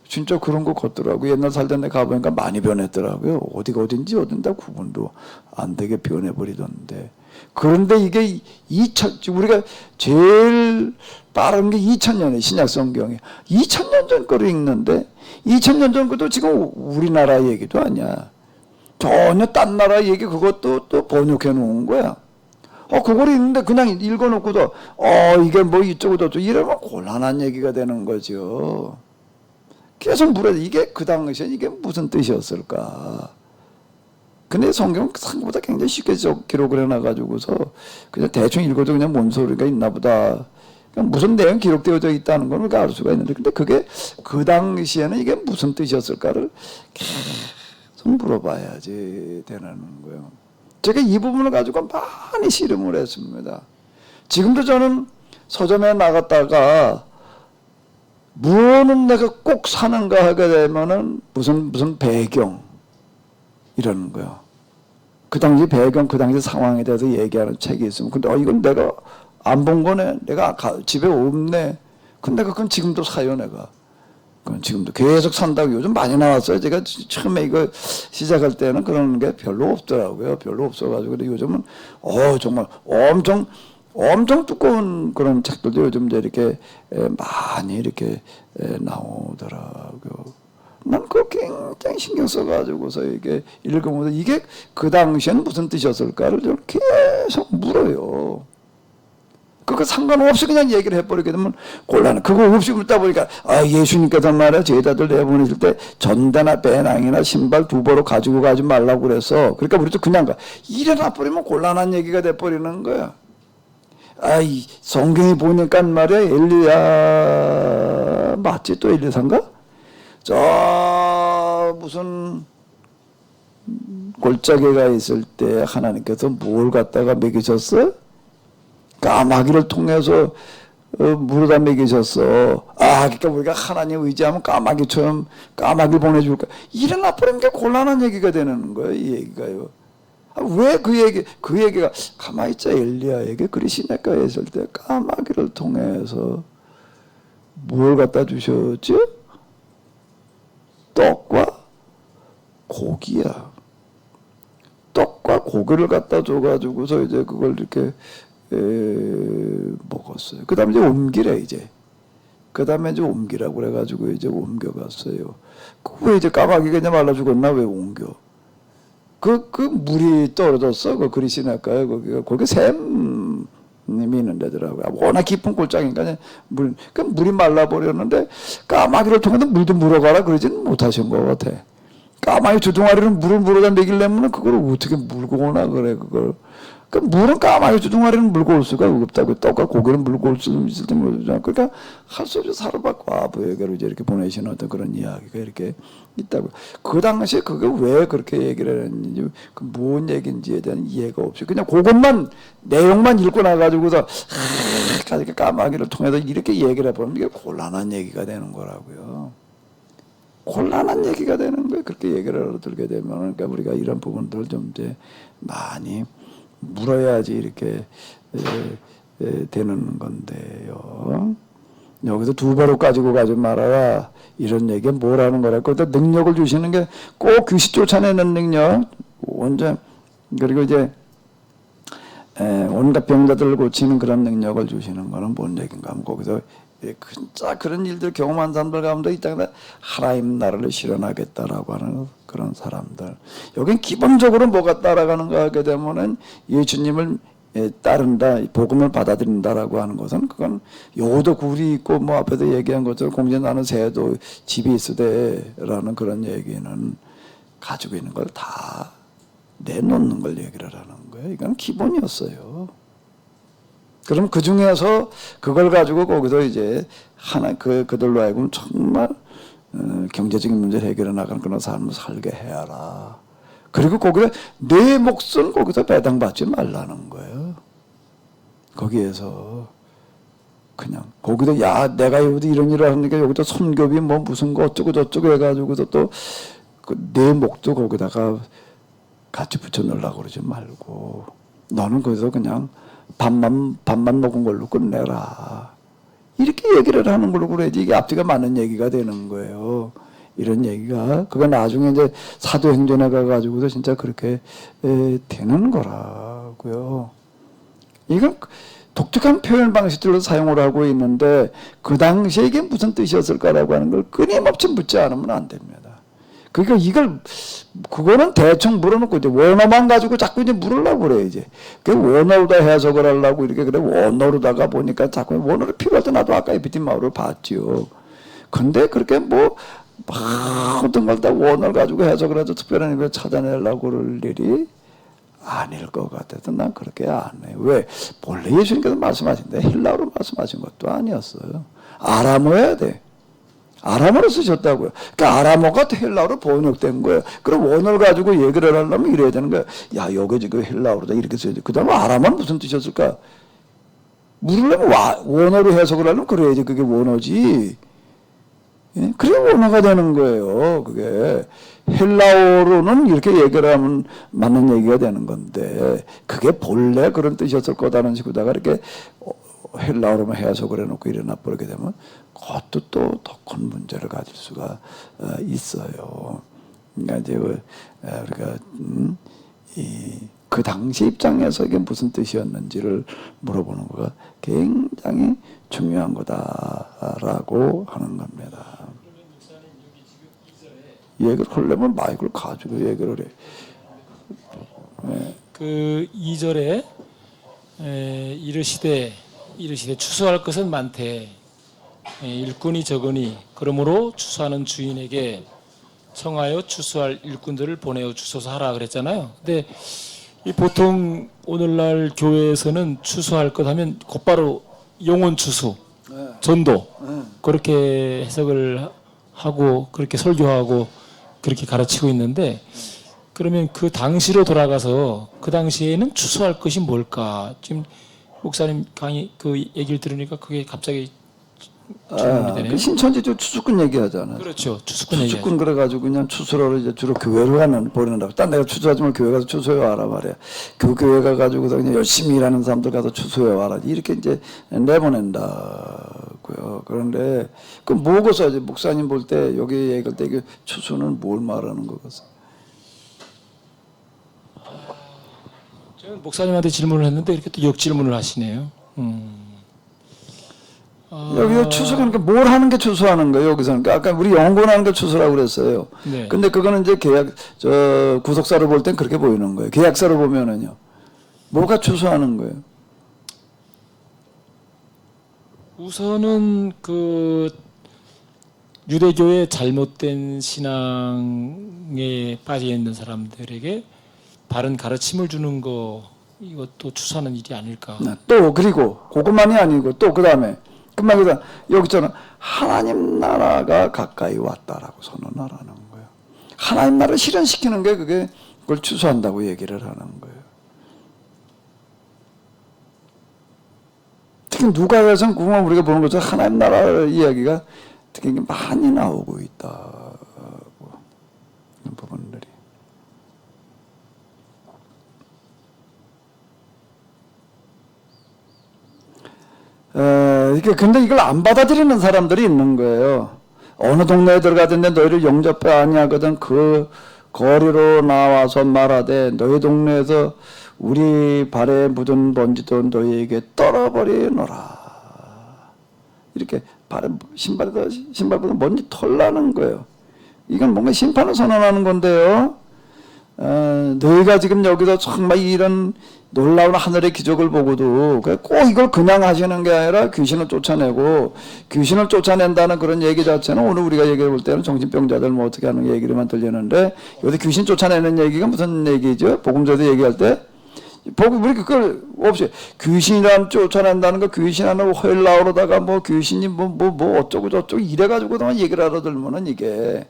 진짜 그런 거 같더라고요. 옛날 살던 데 가보니까 많이 변했더라고요. 어디가 어딘지 어딘다 구분도 안 되게 변해버리던데. 그런데 이게 우리가 제일 빠른 게 2000년에 신약 성경에 2000년 전 거를 읽는데 2000년 전 것도 지금 우리나라 얘기도 아니야. 전혀 딴 나라 얘기 그것도 또 번역해 놓은 거야. 그걸 읽는데 그냥 읽어놓고도 이게 뭐 이쪽으로 저 이러면 곤란한 얘기가 되는 거죠. 계속 물어요. 이게 그 당시에 이게 무슨 뜻이었을까? 근데 성경 생각보다 굉장히 쉽게 기록을 해놔가지고서 그냥 대충 읽어도 그냥 뭔 소리가 있나 보다. 그냥 무슨 내용 기록되어져 있다는 걸 우리가 알 수가 있는데 근데 그게 그 당시에는 이게 무슨 뜻이었을까를 계속 물어봐야지 되는 거예요. 제가 이 부분을 가지고 많이 씨름을 했습니다. 지금도 저는 서점에 나갔다가 무엇은 내가 꼭 사는가 하게 되면은 무슨 배경 이러는 거요. 그 당시 배경, 그 당시 상황에 대해서 얘기하는 책이 있으면 근데 이건 내가 안 본 거네. 내가 집에 없네. 근데 그건 지금도 사요 내가. 그건 지금도 계속 산다고 요즘 많이 나왔어요. 제가 처음에 이거 시작할 때는 그런 게 별로 없더라고요. 별로 없어가지고 근데 요즘은 정말 엄청 두꺼운 그런 책들도 요즘 이제 이렇게 많이 이렇게 나오더라고요. 난 그거 굉장히 신경 써가지고서 이게 읽으면서 이게 그 당시엔 무슨 뜻이었을까를 저는 계속 물어요. 그거 상관없이 그냥 얘기를 해버리게 되면 곤란해. 그거 없이 묻다 보니까 예수님께서 말이야 제자들 내보내실 때 전대나 배낭이나 신발 2벌로 가지고 가지 말라고 그래서 그러니까 우리도 그냥 일어나 버리면 곤란한 얘기가 돼버리는 거야. 성경이 보니까 말이야 엘리야 맞지? 또 엘리사인가? 저 무슨 골짜기가 있을 때 하나님께서 뭘 갖다가 먹이셨어? 까마귀를 통해서 물어다 먹이셨어. 그러니까 우리가 하나님 의지하면 까마귀처럼 까마귀 보내줄까? 일어나 버리는 게 곤란한 얘기가 되는 거예요. 이 얘기가요. 왜 그 얘기가 가만히 있자 엘리야에게 그리 시냇가에 있을 때 까마귀를 통해서 뭘 갖다 주셨죠? 떡과 고기야. 떡과 고기를 갖다 줘가지고서 이제 그걸 이렇게 먹었어요. 그 다음에 이제 옮기래 이제. 그 다음에 이제 옮기라고 그래가지고 이제 옮겨갔어요. 왜 이제 까마귀가 이제 말라 죽었나 왜 옮겨? 그 물이 떨어졌어. 그 그리시나까요. 거기 샘이 있는 데더라고요. 워낙 깊은 골짜기니까 물이 말라버렸는데 까마귀를 통해서 물도 물어가라 그러지는 못하신 것 같아. 까마귀 주둥아리는 물을 물어다 먹이려면 그걸 어떻게 물고 오나 그래 그걸. 그 물은 까마귀 주둥아리는 물고 올 수가 없다고. 떡과 고기는 물고 올 수 있을지 모르잖아. 그러니까 할 수 없이 사로잡고 아부에게로 이제 이렇게 보내시는 어떤 그런 이야기가 이렇게 있다고. 그 당시에 그게 왜 그렇게 얘기를 했는지 그 뭔 얘기인지에 대한 이해가 없이 그냥 그것만 내용만 읽고 나가지고서 이렇게 까마귀를 통해서 이렇게 얘기를 해보면 이게 곤란한 얘기가 되는 거라고요. 곤란한 얘기가 되는 거예요. 그렇게 얘기를 들게 되면 그러니까 우리가 이런 부분들을 좀 이제 많이 물어야지 이렇게 되는 건데요. 여기서 2배로 가지고 가지 말아라. 이런 얘기가 뭐라는 거라. 그때 능력을 주시는 게 꼭 귀신 쫓아내는 능력. 언제 그리고 이제 온갖 병자들을 고치는 그런 능력을 주시는 거는 뭔 얘기인가 하면 거기서 진짜 그런 일들 경험한 사람들 가운데 이 땅에 하나님 나라를 실현하겠다라고 하는 그런 사람들. 여긴 기본적으로 뭐가 따라가는가 하게 되면은 예수님을 따른다, 복음을 받아들인다라고 하는 것은 그건 여도 굴이 있고 뭐 앞에도 얘기한 것처럼 공전 나는 새도 집이 있으되라는 그런 얘기는 가지고 있는 걸 다 내놓는 걸 얘기를 하는 거예요. 이건 기본이었어요. 그럼 그 중에서 그걸 가지고 거기서 이제 하나 그들로 하여금 정말 경제적인 문제를 해결해 나가는 그런 삶을 살게 해야라. 그리고 거기에 내 몫은 거기서 배당받지 말라는 거예요. 거기에서 그냥 거기도 야 내가 여기 이런 일을 하니까 여기도 선교비 뭐 무슨 거 어쩌고 저쩌고 해가지고서 또 내 몫도 거기다가 같이 붙여 넣으려고 그러지 말고 너는 거기서 그냥 밥만 먹은 걸로 끝내라. 이렇게 얘기를 하는 걸로 그래야지 이게 앞뒤가 맞는 얘기가 되는 거예요. 이런 얘기가 그거 나중에 이제 사도행전에 가가지고도 진짜 그렇게 되는 거라고요. 이건 독특한 표현 방식들로 사용을 하고 있는데 그 당시에 이게 무슨 뜻이었을까라고 하는 걸 끊임없이 묻지 않으면 안 됩니다. 그러니까 그거는 대충 물어놓고 이제 원어만 가지고 자꾸 이제 물으려고 그래요, 이제. 그 원어로다 해석을 하려고 이렇게 그래, 원어로다가 보니까 자꾸 원어로 필요할 때 나도 아까 에피틴 마을을 봤지요. 근데 그렇게 뭐, 막 어떤 걸 다 원어를 가지고 해석을 해서 특별한 의미를 찾아내려고 그럴 일이 아닐 것 같아서 난 그렇게 안 해요. 왜? 본래 예수님께서 말씀하신데 헬라어로 말씀하신 것도 아니었어요. 아람어여야 돼. 아람어로 쓰셨다고요. 그러니까 아람어가 헬라어로 번역된 거예요. 그럼 원어를 가지고 얘기를 하려면 이래야 되는 거예요. 야, 여기 지금 헬라어로다 이렇게 써야 돼. 그 다음에 아람어는 무슨 뜻이었을까? 물으려면 원어로 해석을 하려면 그래야지 그게 원어지. 예? 그래 원어가 되는 거예요. 그게 헬라어로는 이렇게 얘기를 하면 맞는 얘기가 되는 건데 그게 본래 그런 뜻이었을 거다는 식으로다가 이렇게 헬라어로만 해석을 해놓고 일어나 버리게 되면 그것도 또 더 큰 문제를 가질 수가 있어요. 그러니까 이제 우리가 그 당시 입장에서 이게 무슨 뜻이었는지를 물어보는 거가 굉장히 중요한 거다라고 하는 겁니다. 얘기를 하려면 마이크를 가지고 얘기를 해. 네. 그 2절에 이르시되 추수할 것은 많되 일꾼이 적으니 그러므로 추수하는 주인에게 청하여 추수할 일꾼들을 보내어 주소서 하라 그랬잖아요. 근데 보통 오늘날 교회에서는 추수할 것 하면 곧바로 영혼 추수, 전도 그렇게 해석을 하고 그렇게 설교하고 그렇게 가르치고 있는데 그러면 그 당시로 돌아가서 그 당시에는 추수할 것이 뭘까? 지금 목사님 강의 그 얘기를 들으니까 그게 갑자기 질문이 되네요. 그 신천지도 추수꾼 얘기하잖아요. 그렇죠. 추수꾼 얘기하죠. 추수꾼 그래가지고 그냥 추수로 이제 주로 교회로 가는 보낸다고. 딴 데가 추수하지만 교회 가서 추수해 와라 말이야. 그 교회 가가지고서 그냥 열심히 일하는 사람들 가서 추수해 와라. 이렇게 이제 내보낸다고요. 그런데 그 뭐고서 이제 목사님 볼 때 여기 얘기할 때 이게 추수는 뭘 말하는 거겠어? 저는 목사님한테 질문을 했는데 이렇게 또 역질문을 하시네요. 여기서 추수하는 게 뭘 하는 게 추수하는 거예요, 여기서는. 그러니까 아까 우리 연구하는 게 추수라고 그랬어요. 네. 근데 그거는 이제 구속사를 볼 땐 그렇게 보이는 거예요. 계약사를 보면은요. 뭐가 추수하는 거예요? 우선은 그 유대교의 잘못된 신앙에 빠져 있는 사람들에게 바른 가르침을 주는 거 이것도 추수하는 일이 아닐까. 또 그리고 그것만이 아니고 또 그다음에 끝말잇아 여기 있잖아. 하나님 나라가 가까이 왔다라고 선언하라는 거예요. 하나님 나라를 실현시키는 게 그걸 추수한다고 얘기를 하는 거예요. 특히 누가에서는 그만 우리가 보는 것처럼 하나님 나라 이야기가 특히 많이 나오고 있다고 이런 부분들이. 근데 이걸 안 받아들이는 사람들이 있는 거예요. 어느 동네에 들어가든지 너희를 영접해 아니하거든 그 거리로 나와서 말하되 너희 동네에서 우리 발에 묻은 먼지도 너희에게 떨어버리노라. 이렇게 발에 신발보다 먼지 털나는 거예요. 이건 뭔가 심판을 선언하는 건데요. 너희가 지금 여기서 정말 이런 놀라운 하늘의 기적을 보고도 꼭 이걸 그냥 하시는 게 아니라 귀신을 쫓아내고, 귀신을 쫓아낸다는 그런 얘기 자체는 오늘 우리가 얘기해 볼 때는 정신병자들 뭐 어떻게 하는 얘기로만 들리는데, 여기 귀신 쫓아내는 얘기가 무슨 얘기죠? 복음서도 얘기할 때 우리 그걸 없이 귀신이란 쫓아낸다는 거, 귀신하는 헬라어로다가 뭐 귀신이 뭐 어쩌고 저쩌고 이래가지고만 얘기를 알아들면은 이게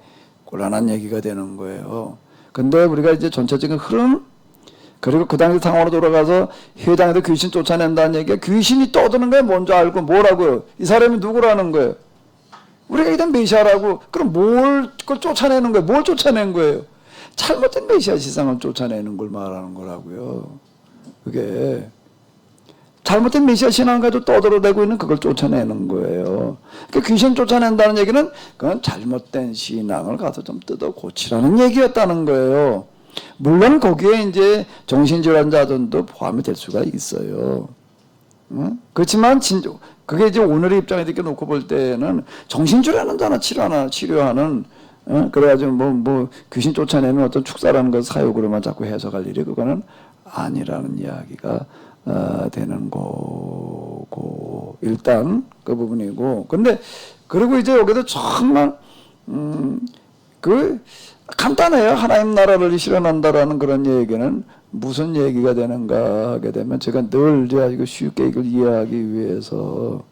곤란한 얘기가 되는 거예요. 근데 우리가 이제 전체적인 흐름, 그리고 그 당시 상황으로 돌아가서 회당에서 귀신 쫓아낸다는 얘기가, 귀신이 떠드는 거에 먼저 알고 뭐라고요? 이 사람이 누구라는 거예요? 우리가 일단 메시아라고. 그럼 그걸 쫓아내는 거예요? 뭘 쫓아낸 거예요? 잘못된 메시아 시상을 쫓아내는 걸 말하는 거라고요. 그게 잘못된 메시아 신앙 가지고 떠들어대고 있는 그걸 쫓아내는 거예요. 그 귀신 쫓아낸다는 얘기는 그건 잘못된 신앙을 가서 좀 뜯어 고치라는 얘기였다는 거예요. 물론 거기에 이제 정신질환자들도 포함이 될 수가 있어요. 그렇지만 그게 이제 오늘의 입장에 이렇게 놓고 볼 때는 정신질환자나 치료하는 그래가지고 뭐 귀신 쫓아내는 어떤 축사라는 것 사욕으로만 자꾸 해석할 일이 그거는 아니라는 이야기가 되는 거고, 일단 그 부분이고. 근데 그리고 이제 여기서 정말 그 간단해요. 하나님 나라를 실현한다라는 그런 얘기는 무슨 얘기가 되는가 하게 되면, 제가 늘 이거 쉽게 이걸 이해하기 위해서,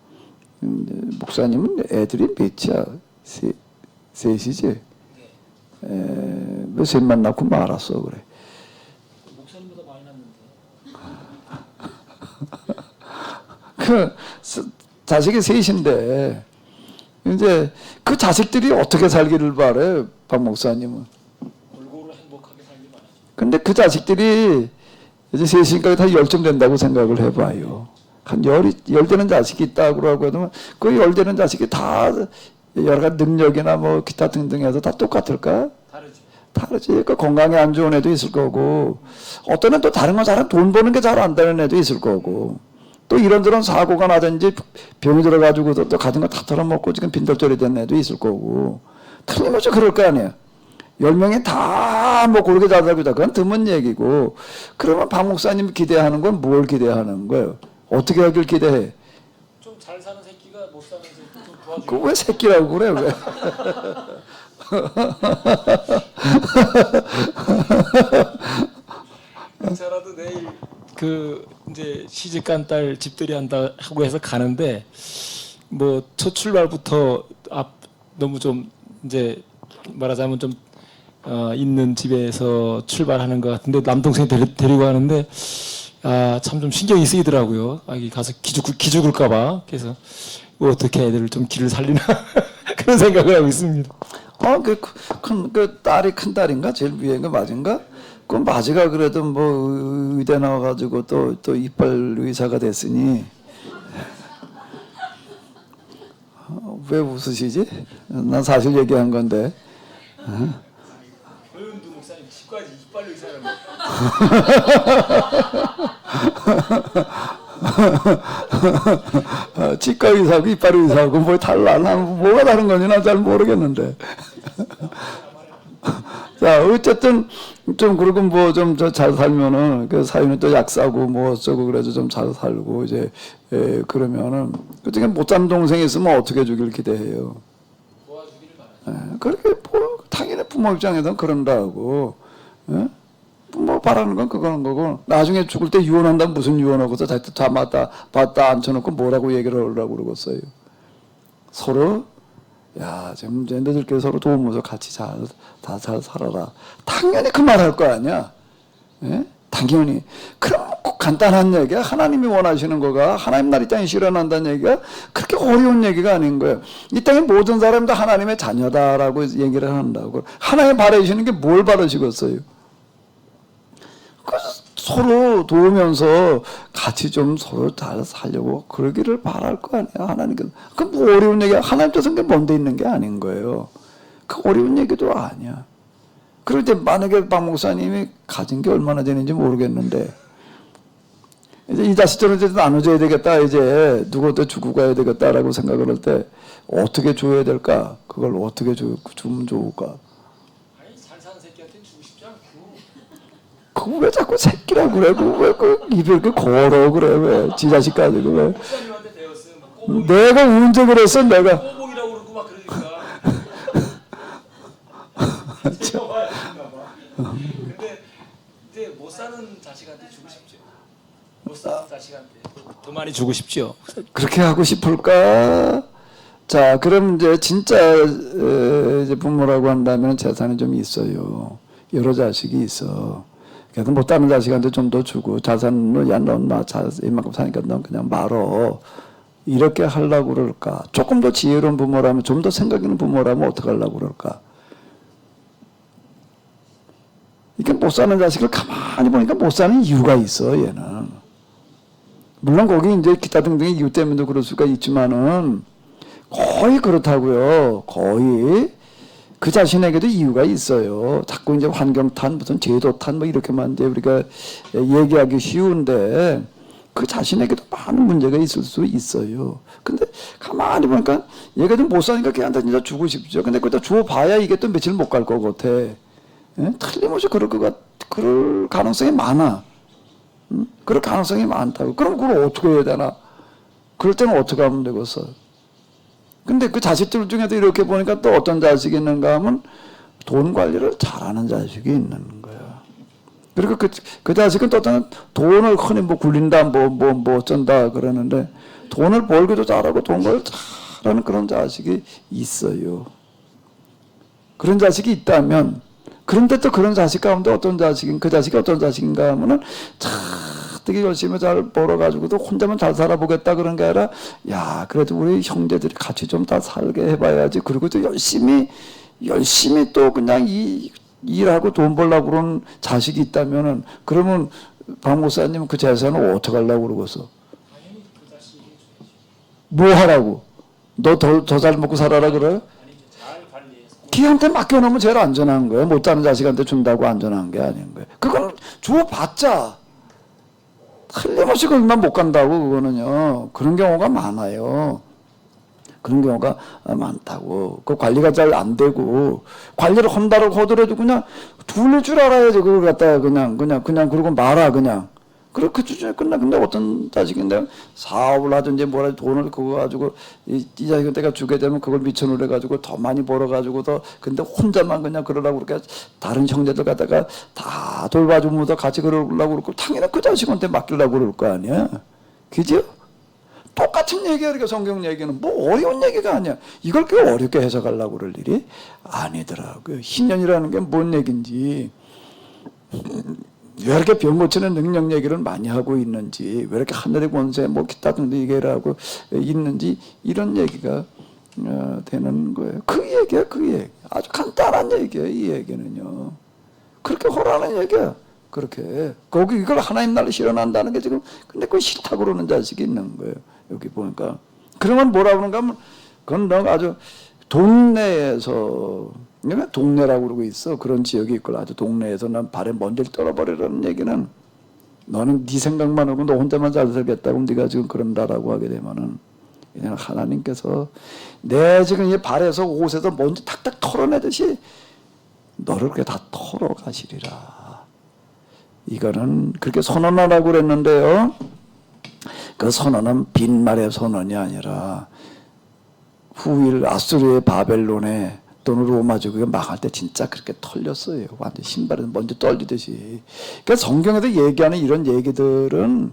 목사님은 애들이 몇이야? 셋이지? 셋만 낳고 말았어 그래. 목사님보다 많이 났는데. 그 자식이 셋인데 이제 그 자식들이 어떻게 살기를 바래, 박 목사님은. 골고루 행복하게 살기 바라죠. 근데 그 자식들이 이제 셋이니까 다 10점 된다고 생각을 해봐요. 한 10되는 자식이 있다고 하면 그 10되는 자식이 다 여러 가지 능력이나 뭐 기타 등등해서 다 똑같을까? 다르지. 그 건강에 안 좋은 애도 있을 거고, 어떤 애는 또 다른 거 잘하는, 돈 버는 게 잘 안 되는 애도 있을 거고, 또 이런저런 사고가 나든지 병이 들어가지고 또 가진 거 다 털어먹고 지금 빈털터리 된 애도 있을 거고, 틀림없이 그럴 거 아니에요. 10명이 다 뭐 고르게 잘 살고 있다. 그건 드문 얘기고. 그러면 박 목사님 기대하는 건 뭘 기대하는 거예요? 어떻게 하길 기대해? 좀 잘 사는 새끼가 못 사는 새끼 좀 도와주고. 그 왜 새끼라고 그래, 왜? 저라도 내일 그 이제 시집간 딸 집들이 한다 하고 해서 가는데, 뭐 첫 출발부터 너무 좀 이제 말하자면 좀 있는 집에서 출발하는 것 같은데, 남동생 데리고 가는데 참 좀 신경이 쓰이더라고요. 여기 가서 기죽을까봐. 그래서 뭐 어떻게 애들을 좀 길을 살리나 그런 생각을 하고 있습니다. 그 딸이 큰 딸인가? 제일 위에 그 맞은가? 그 맞이가 그래도 뭐 의대 나와가지고 또 이빨 의사가 됐으니. 왜 웃으시지? 난 사실 얘기한 건데. 조현두 목사님 치과지 이빨 의사라고. 치과 의사하고 이빨 의사하고 뭐 달라? 난 뭐가 다른 건지 난 잘 모르겠는데. 자, 어쨌든 좀 그러고 뭐 좀 잘 살면은 그 사위는 또 약 사고 뭐 어쩌고 그래서 좀 잘 살고 이제 그러면은 그중에 못산 동생이 있으면 어떻게 주길 기대해요? 도와주기를 바라죠. 그렇게 뭐 당연히 부모 입장에서는 그런다고. 뭐 바라는 건 그거는 거고, 나중에 죽을 때 유언한다면 무슨 유언하고서 다 봤다 앉혀놓고 뭐라고 얘기를 하려고 그러겠어요. 서로 지금 너희들끼리 서로 도우면서 같이 다 잘 살아라. 당연히 그 말 할 거 아니야. 예? 당연히. 그럼 꼭 간단한 얘기야. 하나님이 원하시는 거가, 하나님 나라 이 땅에 실현한다는 얘기가 그렇게 어려운 얘기가 아닌 거예요. 이 땅의 모든 사람도 하나님의 자녀다라고 얘기를 한다고. 하나님 바라시는 게 뭘 바라시겠어요? 그래서 서로 도우면서 같이 좀 서로 잘 살려고 그러기를 바랄 거 아니야, 하나님께서. 그 뭐 어려운 얘기야. 하나님 뜻은 게 먼데 있는 게 아닌 거예요. 그 어려운 얘기도 아니야. 그럴 때 만약에 박 목사님이 가진 게 얼마나 되는지 모르겠는데, 이제 이 자식들은 이제 나눠줘야 되겠다, 이제 누구도 주고 가야 되겠다라고 생각을 할 때 어떻게 줘야 될까? 그걸 어떻게 주면 좋을까? 그거 왜 자꾸 새끼라고 그래? 그거 왜그 입에 이렇게 걸어 그래? 왜? 지 자식 가지고 왜? 목사님한테 배웠어요. 막 꼬봉이, 내가 언제 그랬어? 내가. 꼬봉이라고 그러고 막 그러니까. 근데 이제 못 사는 자식한테 주고 싶죠. 못 사는 자식한테 더 많이 주고 싶죠. 그렇게 하고 싶을까? 자, 그럼 이제 진짜 이제 부모라고 한다면 재산이 좀 있어요. 여러 자식이 있어. 그래도 못 따는 자식한테 좀 더 주고 자산을 야, 넌 이만큼 사니까 넌 그냥 말어. 이렇게 하려고 그럴까? 조금 더 지혜로운 부모라면, 좀 더 생각 있는 부모라면 어떻게 하려고 그럴까? 이게 못 사는 자식을 가만히 보니까 못 사는 이유가 있어, 얘는. 물론 거기 이제 기타 등등의 이유 때문에도 그럴 수가 있지만은 거의 그렇다고요. 거의 그 자신에게도 이유가 있어요. 자꾸 이제 환경탄, 무슨 제도탄 뭐 이렇게만 이제 우리가 얘기하기 쉬운데 그 자신에게도 많은 문제가 있을 수 있어요. 근데 가만히 보니까 얘가 좀 못 사니까 걔한테 진짜 주고 싶죠. 근데 그때 주어봐야 이게 또 며칠 못 갈 것 같아. 예? 틀림없이 그럴 가능성이 많아. 응? 그럴 가능성이 많다고. 그럼 그걸 어떻게 해야 되나? 그럴 때는 어떻게 하면 되겠어? 근데 그 자식들 중에도 이렇게 보니까 또 어떤 자식이 있는가 하면 돈 관리를 잘하는 자식이 있는 거야. 그리고 그 자식은 또 어떤 돈을 흔히 뭐 굴린다, 뭐 어쩐다 그러는데 돈을 벌기도 잘하고 돈 관리를 잘하는 그런 자식이 있어요. 그런 자식이 있다면, 그런데 또 그런 자식 가운데 어떤 자식인, 그 자식이 어떤 자식인가 하면은 되게 열심히 잘 벌어가지고도 혼자만 잘 살아보겠다 그런 게 아니라, 야, 그래도 우리 형제들이 같이 좀 다 살게 해봐야지. 그리고 또 열심히 또 그냥 일하고 돈 벌려고 그런 자식이 있다면은, 그러면 박 목사님은 그 재산을 어떻게 하려고 그러겠어? 뭐 하라고? 너 더 잘 먹고 살아라 그래? 걔한테 맡겨놓으면 제일 안전한 거예요. 못 자는 자식한테 준다고 안전한 게 아닌 거예요. 그건 주어봤자 틀림없이 그것만 못 간다고. 그거는요. 그런 경우가 많아요. 그런 경우가 많다고. 그 관리가 잘 안 되고, 관리를 한다고 하더라도 그냥 둘릴 줄 알아야지. 그걸 갖다가 그냥 그러고 말아, 그냥. 그렇게 주중에 끝나. 근데 어떤 자식인데 사업을 하든지 뭐라 돈을 그거 가지고 이 자식한테 내가 주게 되면 그걸 미천을 해가지고 더 많이 벌어가지고 더, 근데 혼자만 그냥 그러라고 그렇게 다른 형제들 갖다가 다 돌봐주면서 같이 그러려고 그러고, 당연히 그 자식한테 맡기려고 그럴 거 아니야. 그죠? 똑같은 얘기야. 이렇게 성경 얘기는 뭐 어려운 얘기가 아니야. 이걸 꽤 어렵게 해석하려고 그럴 일이 아니더라고요. 신년이라는 게 뭔 얘기인지, 왜 이렇게 병 고치는 능력 얘기를 많이 하고 있는지, 왜 이렇게 하늘의 권세 뭐 기타 등등 얘기를 하고 있는지, 이런 얘기가 되는 거예요. 그 얘기야, 그 얘기. 아주 간단한 얘기예요, 이 얘기는요. 그렇게 허라는 얘기야. 그렇게 거기 이걸 하나님 나라를 실현한다는 게 지금, 근데 그거 싫다고 그러는 자식이 있는 거예요. 여기 보니까. 그러면 뭐라 그러는가 하면, 그건 너 아주 동네에서, 동네라고 그러고 있어. 그런 지역이 있고, 아주 동네에서 난 발에 먼지를 떨어버리라는 얘기는, 너는 네 생각만 하고 너 혼자만 잘 살겠다고 네가 지금 그런다라고 하게 되면은, 그냥 하나님께서 내 지금 이 발에서 옷에서 먼지 탁탁 털어내듯이 너를 그렇게 다 털어가시리라. 이거는 그렇게 선언하라고 그랬는데요. 그 선언은 빈말의 선언이 아니라 후일 아수르의 바벨론에 또는 로마 제국이 망할 때 진짜 그렇게 털렸어요. 완전 신발에 먼저 떨리듯이. 그러니까 성경에서 얘기하는 이런 얘기들은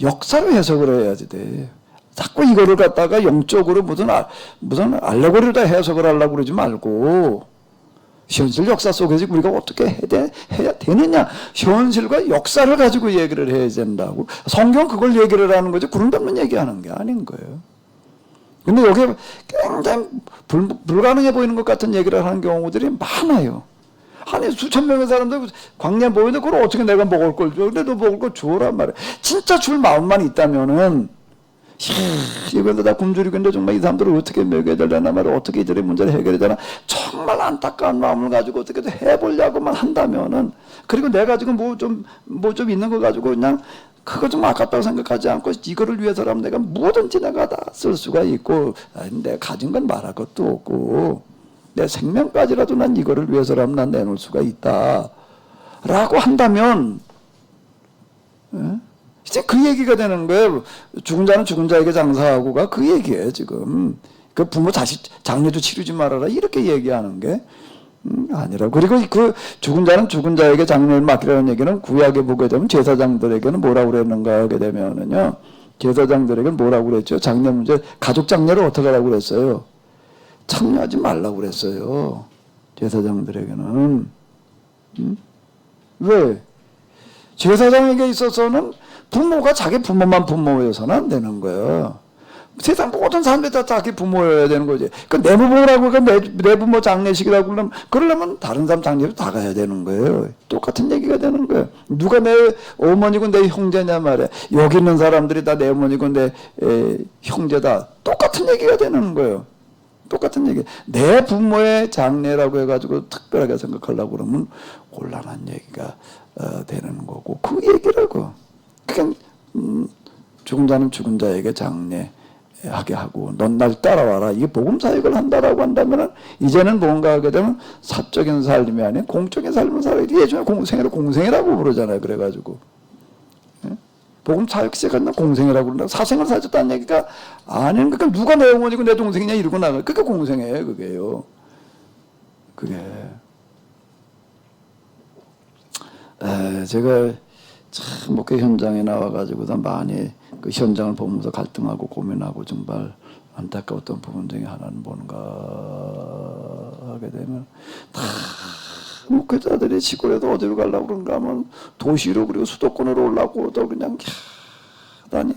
역사로 해석을 해야지 돼. 자꾸 이거를 갖다가 영적으로 무슨 알레고리를 다 해석을 하려고 그러지 말고, 현실 역사 속에서 우리가 어떻게 해야 되느냐. 현실과 역사를 가지고 얘기를 해야 된다고. 성경 그걸 얘기를 하는 거지 구름답는 얘기하는 게 아닌 거예요. 근데 여기에 굉장히 불가능해 보이는 것 같은 얘기를 하는 경우들이 많아요. 아니 수천 명의 사람들 광야에 모이는데 그걸 어떻게 내가 먹을 걸 줘. 근데 너 먹을 걸 주어란 말이야. 진짜 줄 마음만 있다면은, 이건데 다 굶주리고 있는데 정말 이 사람들을 어떻게 먹여야 되려나 말이야. 어떻게 이들의 문제를 해결해야 되나. 정말 안타까운 마음을 가지고 어떻게든 해보려고만 한다면은, 그리고 내가 지금 뭐 좀 있는 거 가지고 그냥 그거 좀 아깝다고 생각하지 않고, 이거를 위해서라면 내가 뭐든지 내가 다 쓸 수가 있고, 내가 가진 건 말할 것도 없고, 내 생명까지라도 난 이거를 위해서라면 난 내놓을 수가 있다 라고 한다면, 이제 그 얘기가 되는 거예요. 죽은 자는 죽은 자에게 장사하고가 그 얘기예요, 지금. 그 부모 자식 장례도 치르지 말아라 이렇게 얘기하는 게 아니라. 그리고 그 죽은 자는 죽은 자에게 장례를 맡기라는 얘기는 구약에 보게 되면 제사장들에게는 뭐라고 그랬는가 하게 되면은요, 제사장들에게는 뭐라고 그랬죠? 장례 문제, 가족 장례를 어떻게 하라고 그랬어요? 참여하지 말라고 그랬어요, 제사장들에게는. 왜? 제사장에게 있어서는 부모가 자기 부모만 부모여서는 안 되는 거예요. 세상 모든 사람들이 다 자기 부모여야 되는 거지. 그 내 부모라고, 내 부모 장례식이라고 그러려면 다른 사람 장례도 다 가야 되는 거예요. 똑같은 얘기가 되는 거예요. 누가 내 어머니고 내 형제냐 말이야. 여기 있는 사람들이 다 내 어머니고 내 형제다. 똑같은 얘기가 되는 거예요. 똑같은 얘기. 내 부모의 장례라고 해가지고 특별하게 생각하려고 그러면 곤란한 얘기가 되는 거고, 그 얘기라고. 그냥 죽은 자는 죽은 자에게 장례하게 하고 넌 날 따라와라, 이게 복음 사역을 한다라고 한다면은 이제는 뭔가 하게 되면 사적인 삶이 아닌 공적인 삶을 살아야 돼. 예전에 공생이라고 부르잖아요. 그래가지고 복음 사역 시작한다 공생이라고 그런다. 사생을 사줬다는 얘기가 아닌. 그러니까 누가 내 어머니고 내 동생이냐 이러고 나가. 그게 공생이에요, 그게요. 그게. 제가 참 목회 현장에 나와가지고도 많이 그 현장을 보면서 갈등하고 고민하고 정말 안타까웠던 부분 중에 하나는 뭔가 하게 되면, 다 목회자들이 시골에도 어디로 가려고 그런가 하면 도시로, 그리고 수도권으로 올라오고 또 그냥 다니에요.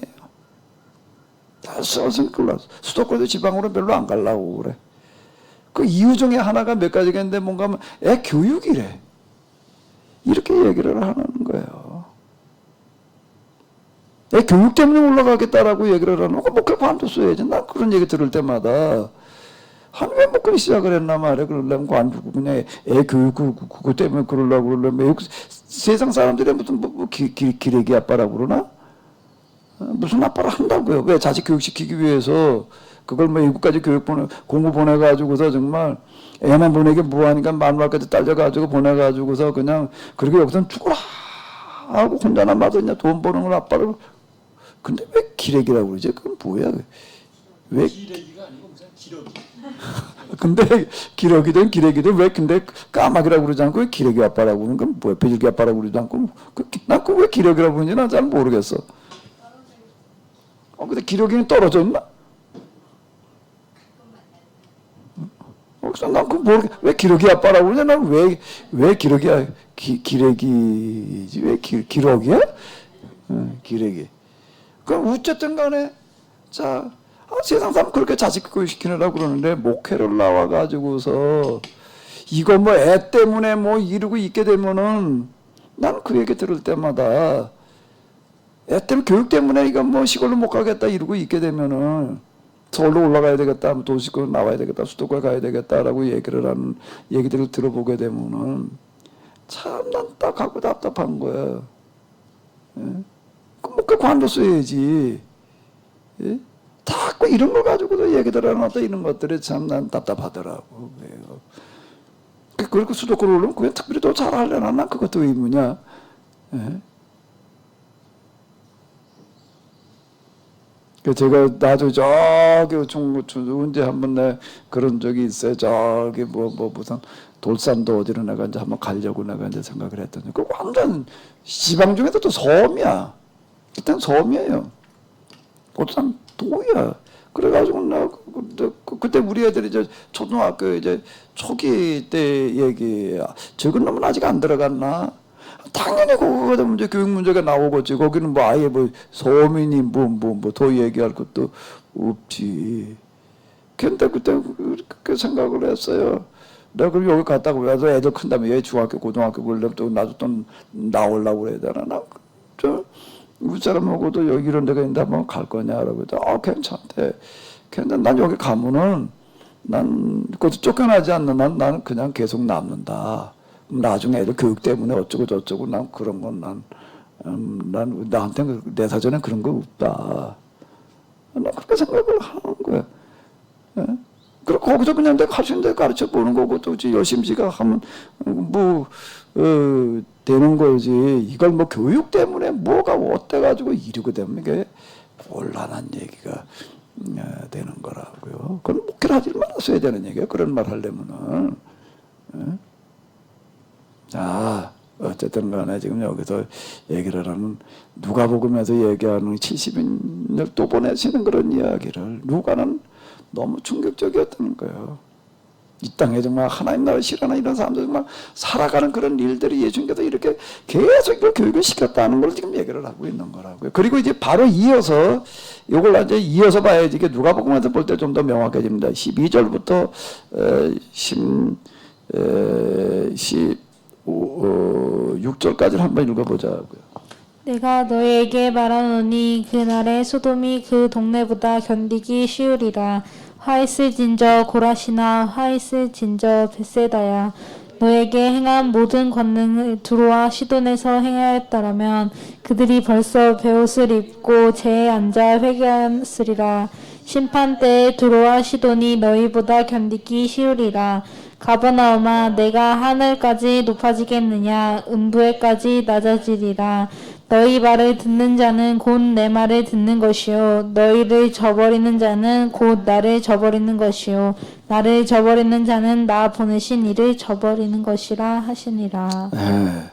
다 수도권에도 지방으로 별로 안 가려고 그래. 그 이유 중에 하나가 몇 가지가 있는데 뭔가 하면 애 교육이래. 이렇게 얘기를 하는 거예요. 애 교육 때문에 올라가겠다라고 얘기를 하는 거. 목회 관뒀어야지. 난 그런 얘기 들을 때마다 아니 왜 목회 시작을 했나 말이야. 그러려면 관두고 그냥 애 교육 그거 때문에 그러려고 그러려면 세상 사람들이 무슨 기레기 아빠라고 그러나? 무슨 아빠를 한다고요. 왜? 자식 교육시키기 위해서 그걸 뭐 외국까지 공부 보내가지고서 정말 애만 보내기 뭐하니까 마누라까지 딸려가지고 보내가지고서 그냥 그렇게 여기서는 죽어라 하고 혼자 남아서 돈 버는 걸 아빠를. 근데 왜 기레기라고 그러지? 그건 뭐야? 왜? 기레기가 아니고 무슨 기러기. 근데 기러기든 기레기든 왜 근데 까마귀라고 그러지 않고 왜 기레기 아빠라고 그러는 건 뭐야? 배질기 아빠라고 그러지 않고 난 그 왜 기러기라고 그러는지 난 잘 모르겠어. 근데 기러기는 떨어졌나? 그래서 난 그 모르겠. 왜 기러기 아빠라고 그러냐? 난 왜 기러기야? 기레기지 왜 기러기야? 기레기. 그럼 어쨌든 간에 자. 세상 사람 그렇게 자식 교육시키느라고 그러는데 목회를 나와가지고서 이거 뭐 애 때문에 뭐 이러고 있게 되면은 나는 그 얘기 들을 때마다 애 때문에 교육 때문에 이거 뭐 시골로 못 가겠다 이러고 있게 되면은 서울로 올라가야 되겠다, 도시로 나와야 되겠다, 수도권 가야 되겠다라고 얘기를 하는 얘기들을 들어보게 되면은 참 난 딱하고 답답한 거야. 예? 그 목회 관뒀어야지. 예? 자꾸 이런 걸 가지고도 얘기들 하는 어떤 이런 것들이 참 난 답답하더라고. 그리고 수도권 올라오면 그게 특별히 더 잘하려나? 난 그것도 의문이야. 예? 제가 나중에 저기 언제 한번 내 그런 적이 있어요. 저기 무슨 돌산도 어디로 내가 이제 한번 가려고 내가 이제 생각을 했더니 그 완전 지방 중에도 또 섬이야. 일단 섬이에요. 돌산 도야. 그래가지고 나 그때 우리 애들이 이제 초등학교 이제 초기 때 얘기, 적은 놈은 아직 안 들어갔나? 당연히 그거가 문제 교육 문제가 나오겠지. 거기는 뭐 아예 뭐 서민이 뭐 더 얘기할 것도 없지. 근데 그때 그렇게 생각을 했어요. 내가 그럼 여기 갔다가 와서 애들 큰 다음에 얘 중학교 고등학교 그러려면 또 나도 또 나오려고 그래야 되나? 나저 우리 사람하고도 여기 이런 데가 있는데 한번 갈 거냐라고 해서 괜찮대. 근데 난 여기 가면은 난 그것도 쫓겨나지 않는 나는 그냥 계속 남는다. 나중에 애들 교육 때문에 어쩌고 저쩌고 난 그런 건 난 나한테 내 사전에 그런 거 없다. 난 그렇게 생각을 하는 거야. 예? 그리고 거기서 그냥 내가 할 수 있는 데 가르쳐 보는 거고 또 열심히 지가 하면 되는 거지. 이걸 뭐 교육 때문에 뭐가 어때가지고 이러고 되면 이게 곤란한 얘기가 되는 거라고요. 그건 목회를 하지 말았어야 되는 얘기예요. 그런 말 하려면은. 자, 어쨌든 간에 지금 여기서 얘기를 하는 누가복음에서 얘기하는 70인을 또 보내시는 그런 이야기를 누가는 너무 충격적이었다는 거예요. 이 땅에 정말 하나님 나라를 싫어하는 이런 사람들 정말 살아가는 그런 일들이 예수님께서 이렇게 계속 이걸 교육을 시켰다는 걸 지금 얘기를 하고 있는 거라고요. 그리고 이제 바로 이어서 이걸 이제 이어서 봐야지 이게 누가복음에서 볼 때 좀 더 명확해집니다. 12절부터 16절까지를 한번 읽어보자고요. 내가 너에게 말하노니 그날에 소돔이 그 동네보다 견디기 쉬우리라. 화 있을진저 고라시나 화 있을진저 벳세다야. 너에게 행한 모든 권능을 두로와 시돈에서 행하였다라면 그들이 벌써 베옷을 입고 재에 앉아 회개하였으리라. 심판 때에 두로와 시돈이 너희보다 견디기 쉬우리라. 가버나움아 내가 하늘까지 높아지겠느냐 음부에까지 낮아지리라. 너희 말을 듣는 자는 곧 내 말을 듣는 것이요 너희를 저버리는 자는 곧 나를 저버리는 것이요 나를 저버리는 자는 나 보내신 이를 저버리는 것이라 하시니라. 네.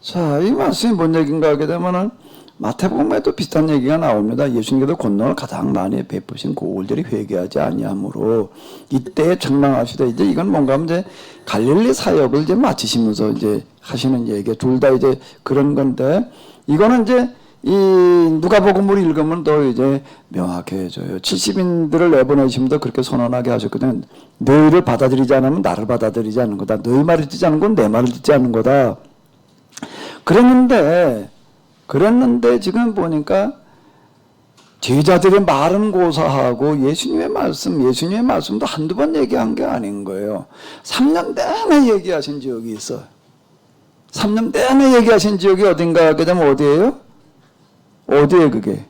자, 이 말씀이 뭔 얘기인가 하게 되면은 마태복음에도 비슷한 얘기가 나옵니다. 예수님께서 권능을 가장 많이 베푸신 고울들이 회개하지 아니하므로 이때에 책망하시되 이제 이건 뭔가 하면 이제 갈릴리 사역을 이제 마치시면서 이제 하시는 얘기 둘 다 이제 그런 건데 이거는 이제 이 누가복음을 읽으면 더 이제 명확해져요. 70인들을 내보내시면서 그렇게 선언하게 하셨거든요. 너희를 받아들이지 않으면 나를 받아들이지 않는 거다. 너희 말을 듣지 않는 건 내 말을 듣지 않는 거다. 그랬는데 지금 보니까 제자들의 말은 고사하고 예수님의 말씀도 한두 번 얘기한 게 아닌 거예요. 3년 내내 얘기하신 지역이 있어요. 3년 내내 얘기하신 지역이 어딘가 하게 되면 어디예요? 어디에 그게?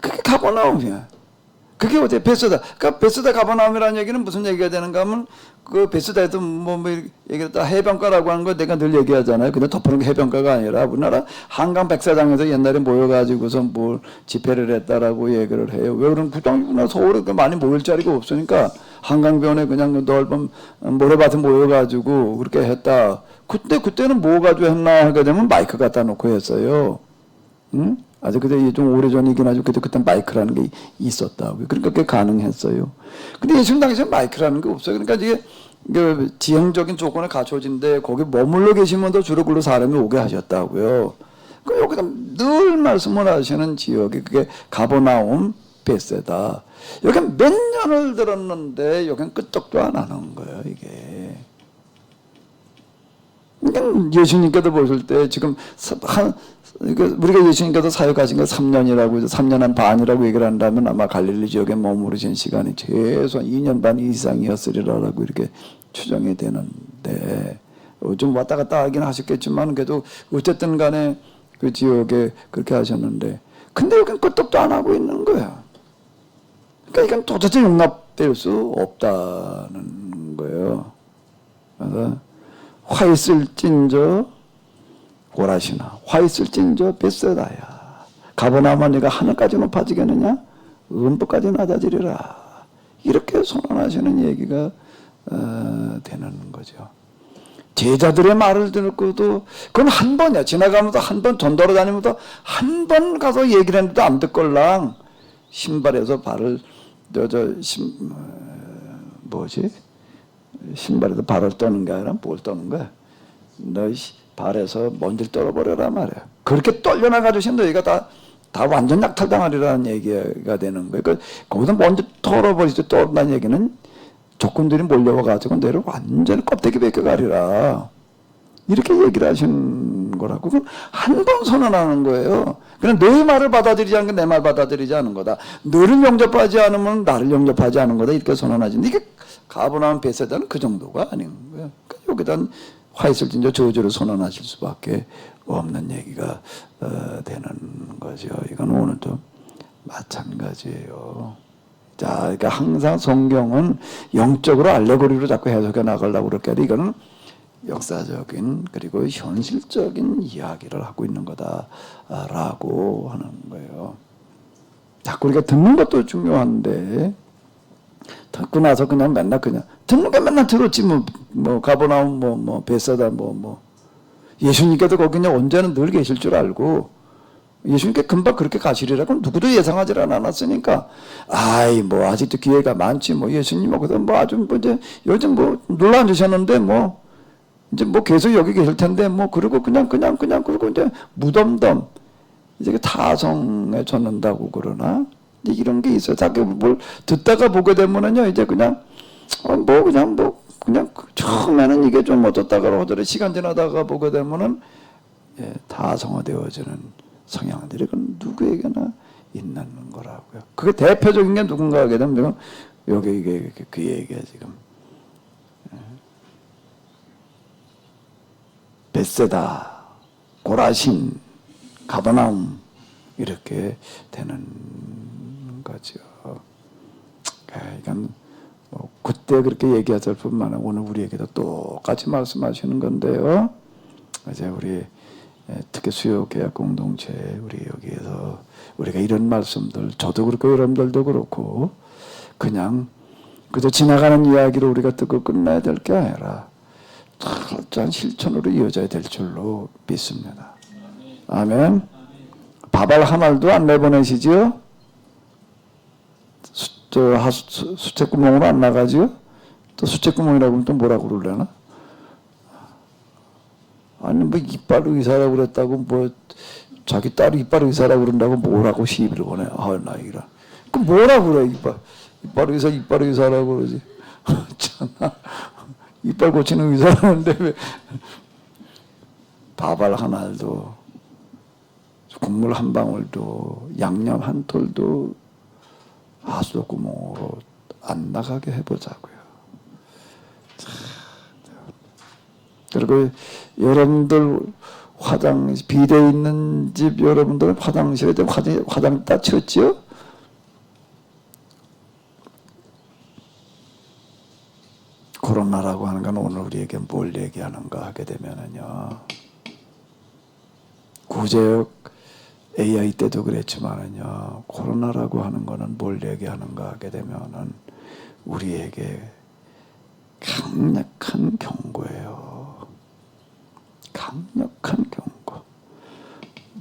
그게 가버나움이야. 그게 어디에? 베스다. 그러니까 베스다 가버나움이라는 얘기는 무슨 얘기가 되는가 하면 그 베스다에도 뭐 얘기했다 해변가라고 하는 거 내가 늘 얘기하잖아요. 근데 덮어놓은 게 해변가가 아니라 우리나라 한강 백사장에서 옛날에 모여가지고서 뭘 집회를 했다라고 얘기를 해요. 왜 그러면 부정이나 서울에 많이 모일 자리가 없으니까 한강변에 그냥 넓은 모래밭에 모여가지고 그렇게 했다. 그때는 뭐 가지고 했나 하게 되면 마이크 갖다 놓고 했어요. 응? 아주 그때 좀 오래전이긴 하죠. 그때 마이크라는 게 있었다고요. 그러니까 그게 가능했어요. 근데 예수님 당시에 마이크라는 게 없어요. 그러니까 이게 그 지형적인 조건에 갖춰진데 거기 머물러 계시면서 주로 글로 사람이 오게 하셨다고요. 그 여기다 늘 말씀을 하시는 지역이 그게 가버나움 베세다. 여기 몇 년을 들었는데 여긴 끄떡도 안 하는 거예요. 이게. 그러니까 예수님께서 보실 때 지금 우리가 예수님께서 사역하신 게 3년이라고 3년 한 반이라고 얘기를 한다면 아마 갈릴리 지역에 머무르신 시간이 최소한 2년 반 이상이었으리라고 이렇게 추정이 되는데 좀 왔다 갔다 하긴 하셨겠지만 그래도 어쨌든 간에 그 지역에 그렇게 하셨는데 근데 여기는 끄떡도 안 하고 있는 거야. 그러니까 이건 도대체 용납될 수 없다는 거예요. 그래서 화 있을진저 고라시나 화 있을진저 벳세다야. 가버나움아 네가 하늘까지 높아지겠느냐 음부까지 낮아지리라. 이렇게 선언하시는 얘기가 되는 거죠. 제자들의 말을 듣고도 그건 한 번이야. 지나가면서 한 번 돈 돌아다니면서 한 번 가서 얘기를 했는데도 안 듣걸랑 신발에서 발을 신발에서 발을 떠는 게 아니라 뭘 떠는 거야? 너 발에서 먼지를 떨어버려라 말이야. 그렇게 떨려나가지고 너희가 다 완전 약탈당하리라는 얘기가 되는 거예요. 그러니까 거기서 먼지 털어버리지 떠온다는 얘기는 적군들이 몰려와가지고 너희를 완전히 껍데기 벗겨가리라. 이렇게 얘기를 하시는 거라고. 한 번 선언하는 거예요. 그냥 너의 말을 받아들이지 않는 게 내 말 받아들이지 않는 거다. 너를 영접하지 않으면 나를 영접하지 않는 거다. 이렇게 선언하지. 이게 가버나움 베세다는 그 정도가 아닌 거예요. 그러니까 여기다 화 있을진저 저주를 선언하실 수밖에 없는 얘기가 되는 거죠. 이건 오늘도 마찬가지예요. 자, 그러니까 항상 성경은 영적으로 알레고리로 자꾸 해석해 나가려고 그럴 게 아니라 이거는 역사적인 그리고 현실적인 이야기를 하고 있는 거다라고 하는 거예요. 자꾸 우리가 듣는 것도 중요한데 듣고 나서 그냥 맨날 그냥 듣는 게 맨날 들었지 뭐 가버나움 뭐 베세다 뭐 예수님께도 거기 그냥 언제는 늘 계실 줄 알고 예수님께 금방 그렇게 가시리라고 누구도 예상하지 않았으니까 아이 뭐 아직도 기회가 많지 뭐 예수님하고도 뭐 아주 뭐 이제 요즘 뭐 놀러 앉으셨는데 뭐 이제 뭐 계속 여기 계실 텐데 뭐 그리고 그냥 그리고 이제 무덤덤 이제 타성에 젖는다고 그러나 이런 게 있어요. 자꾸 뭘 듣다가 보게 되면은요 이제 그냥 그냥 처음에는 이게 좀 어떻다가 하더라도 시간 지나다가 보게 되면은 다성화되어지는 성향들이 그건 누구에게나 있는 거라고요. 그게 대표적인 게 누군가 하게 되면 여기 이게 그 얘기야 지금. 벳세다, 고라신, 가버나움 이렇게 되는 거죠. 이건 뭐 그때 그렇게 얘기하실 뿐만 아니라 오늘 우리에게도 똑같이 말씀하시는 건데요. 이제 우리 특히 수요 계약 공동체 우리 여기에서 우리가 이런 말씀들 저도 그렇고 여러분들도 그렇고 그냥 그저 지나가는 이야기로 우리가 듣고 끝나야 될 게 아니라 철저한 실천으로 이어져야 될 줄로 믿습니다. 아멘. 밥알 한 알도 안 내보내시지요? 수채구멍으로 안 나가지요? 또 수채구멍이라고 하면 또 뭐라고 그러려나? 아니 뭐 이빨 의사라고 그랬다고 뭐 자기 딸이 이빨 의사라고 그런다고 뭐라고 시비를 보내. 나 이런. 그 뭐라고 그래 이빨 의사라고 그러지. 참나. 이빨 고치는 의사라는데 왜 밥알 한 알도 국물 한 방울도 양념 한 톨도 하수구멍으로 안 나가게 해보자고요. 그리고 여러분들 비대 있는 집 여러분들 화장실에 화장 다 치웠지요? 코로나라고 하는 건 오늘 우리에게 뭘 얘기하는가 하게 되면은요. 구제역 AI 때도 그랬지만은요. 코로나라고 하는 거는 뭘 얘기하는가 하게 되면은 우리에게 강력한 경고예요. 강력한 경고.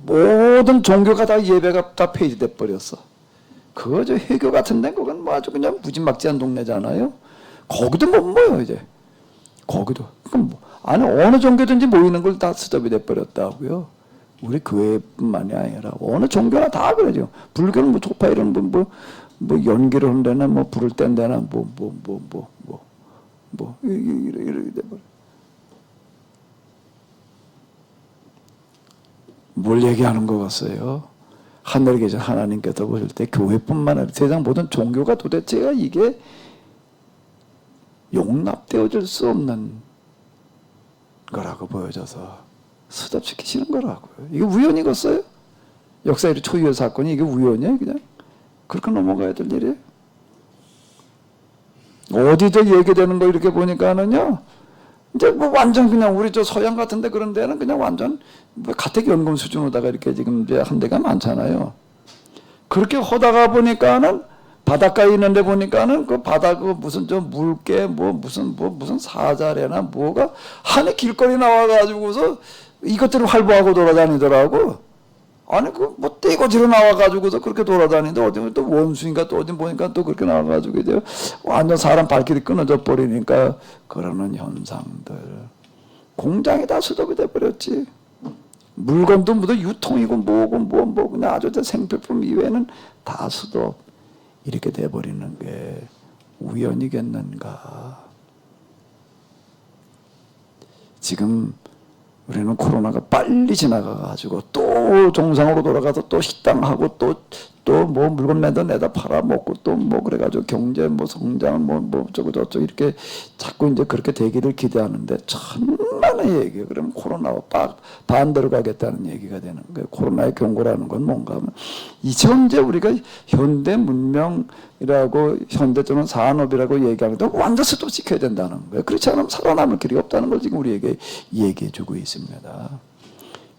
모든 종교가 다 예배가 다 폐지돼 버렸어. 그거 저 회교 같은 데 그건 뭐 아주 그냥 무지막지한 동네잖아요. 거기도 못 모여 이제. 거기도. 아니 어느 종교든지 모이는 걸 다 스톱이 돼 버렸다고요. 우리 교회뿐만이 아니라 어느 종교나 다 그러죠. 불교는 뭐 조파 이런 뭐 연기를 한다나 뭐 불을 뗀다나 이렇게 돼 버려. 뭘 얘기하는 것 같아요? 하늘에 계신 하나님께서 보실 때 교회뿐만 아니라 세상 모든 종교가 도대체가 이게 용납되어질 수 없는 거라고 보여져서 스톱시키시는 거라고요. 이게 우연이겠어요? 역사 이렇게 초유의 사건이 이게 우연이에요? 그냥 그렇게 넘어가야 될 일이에요? 어디서 얘기되는 거 이렇게 보니까는요, 이제 뭐 완전 그냥 우리 저 서양 같은데 그런 데는 그냥 완전 뭐 가택연금 수준으로다가 이렇게 지금 이제 한 데가 많잖아요. 그렇게 하다가 보니까는 바닷가에 있는데 보니까는 그 바다 그 무슨 저 물개 무슨 사자래나 뭐가 한에 길거리 나와가지고서 이것들을 활보하고 돌아다니더라고. 아니 그 뭐 떼거지로 나와가지고서 그렇게 돌아다니는데 어디 또 원수인가 또 어디 보니까 또 그렇게 나와가지고 이제 완전 사람 발길이 끊어져 버리니까 그러는 현상들. 공장이 다 수독이 돼 버렸지. 물건도 모두 유통이고 뭐고 뭐 그냥 아주 생필품 이외에는 다 수독. 이렇게 돼 버리는 게 우연이겠는가? 지금 우리는 코로나가 빨리 지나가가지고 또 정상으로 돌아가서 또 식당하고 또 뭐 물건 내다 팔아먹고 또 뭐 그래가지고 경제 뭐 성장 뭐 저쩌고 이렇게 자꾸 이제 그렇게 되기를 기대하는데 천만 가겠다는 얘기예요. 그럼 코로나와 반대로 가겠다는 얘기가 되는 거예요. 코로나의 경고라는 건 뭔가 하면 이제 현재 우리가 현대 문명이라고 현대 또는 산업이라고 얘기하는데 완전 스톱시켜야 된다는 거예요. 그렇지 않으면 살아남을 길이 없다는 걸 지금 우리에게 얘기해 주고 있습니다.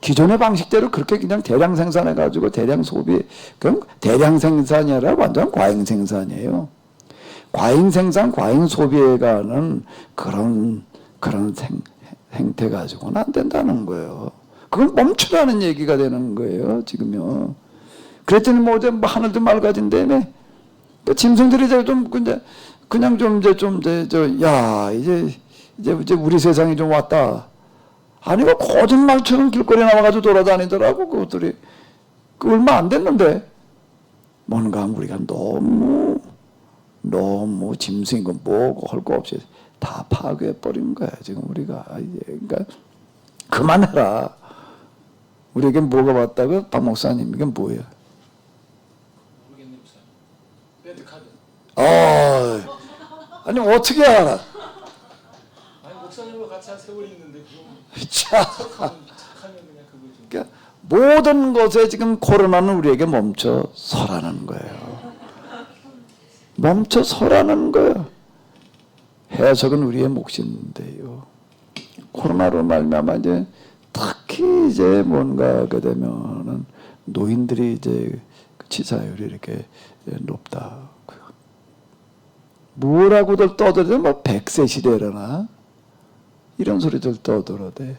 기존의 방식대로 그렇게 그냥 대량 생산해가지고 대량 소비, 그럼 대량 생산이 아니라 완전 과잉 생산이에요. 과잉 생산, 과잉 소비에 가는 그런 행태 가지고는 안 된다는 거예요. 그건 멈추라는 얘기가 되는 거예요, 지금요. 그랬더니 뭐 어제 하늘도 맑아진다며. 짐승들이 이제 좀 그냥 좀 이제 우리 세상이 좀 왔다. 아니, 그 거짓말처럼 길거리에 나와가지고 돌아다니더라고, 그것들이. 그 얼마 안 됐는데. 뭔가 우리가 너무 짐승이고 뭐고 할 거 없이 다 파괴해버린 거야, 지금 우리가. 이제. 그러니까, 그만해라. 우리에게 뭐가 왔다고? 박 목사님, 이게 뭐야? 아니, 어떻게 알아? 아니, 목사님과 같이 한 세월이 있는데 자, 그러니까 모든 것에 지금 코로나는 우리에게 멈춰 서라는 거예요. 멈춰 서라는 거예요. 해석은 우리의 몫인데요. 코로나로 말미암아 이제 특히 이제 뭔가 하게 되면은 노인들이 이제 치사율이 이렇게 높다. 뭐라고들 떠들어? 뭐 100세 시대라나 이런 소리들 떠들어대.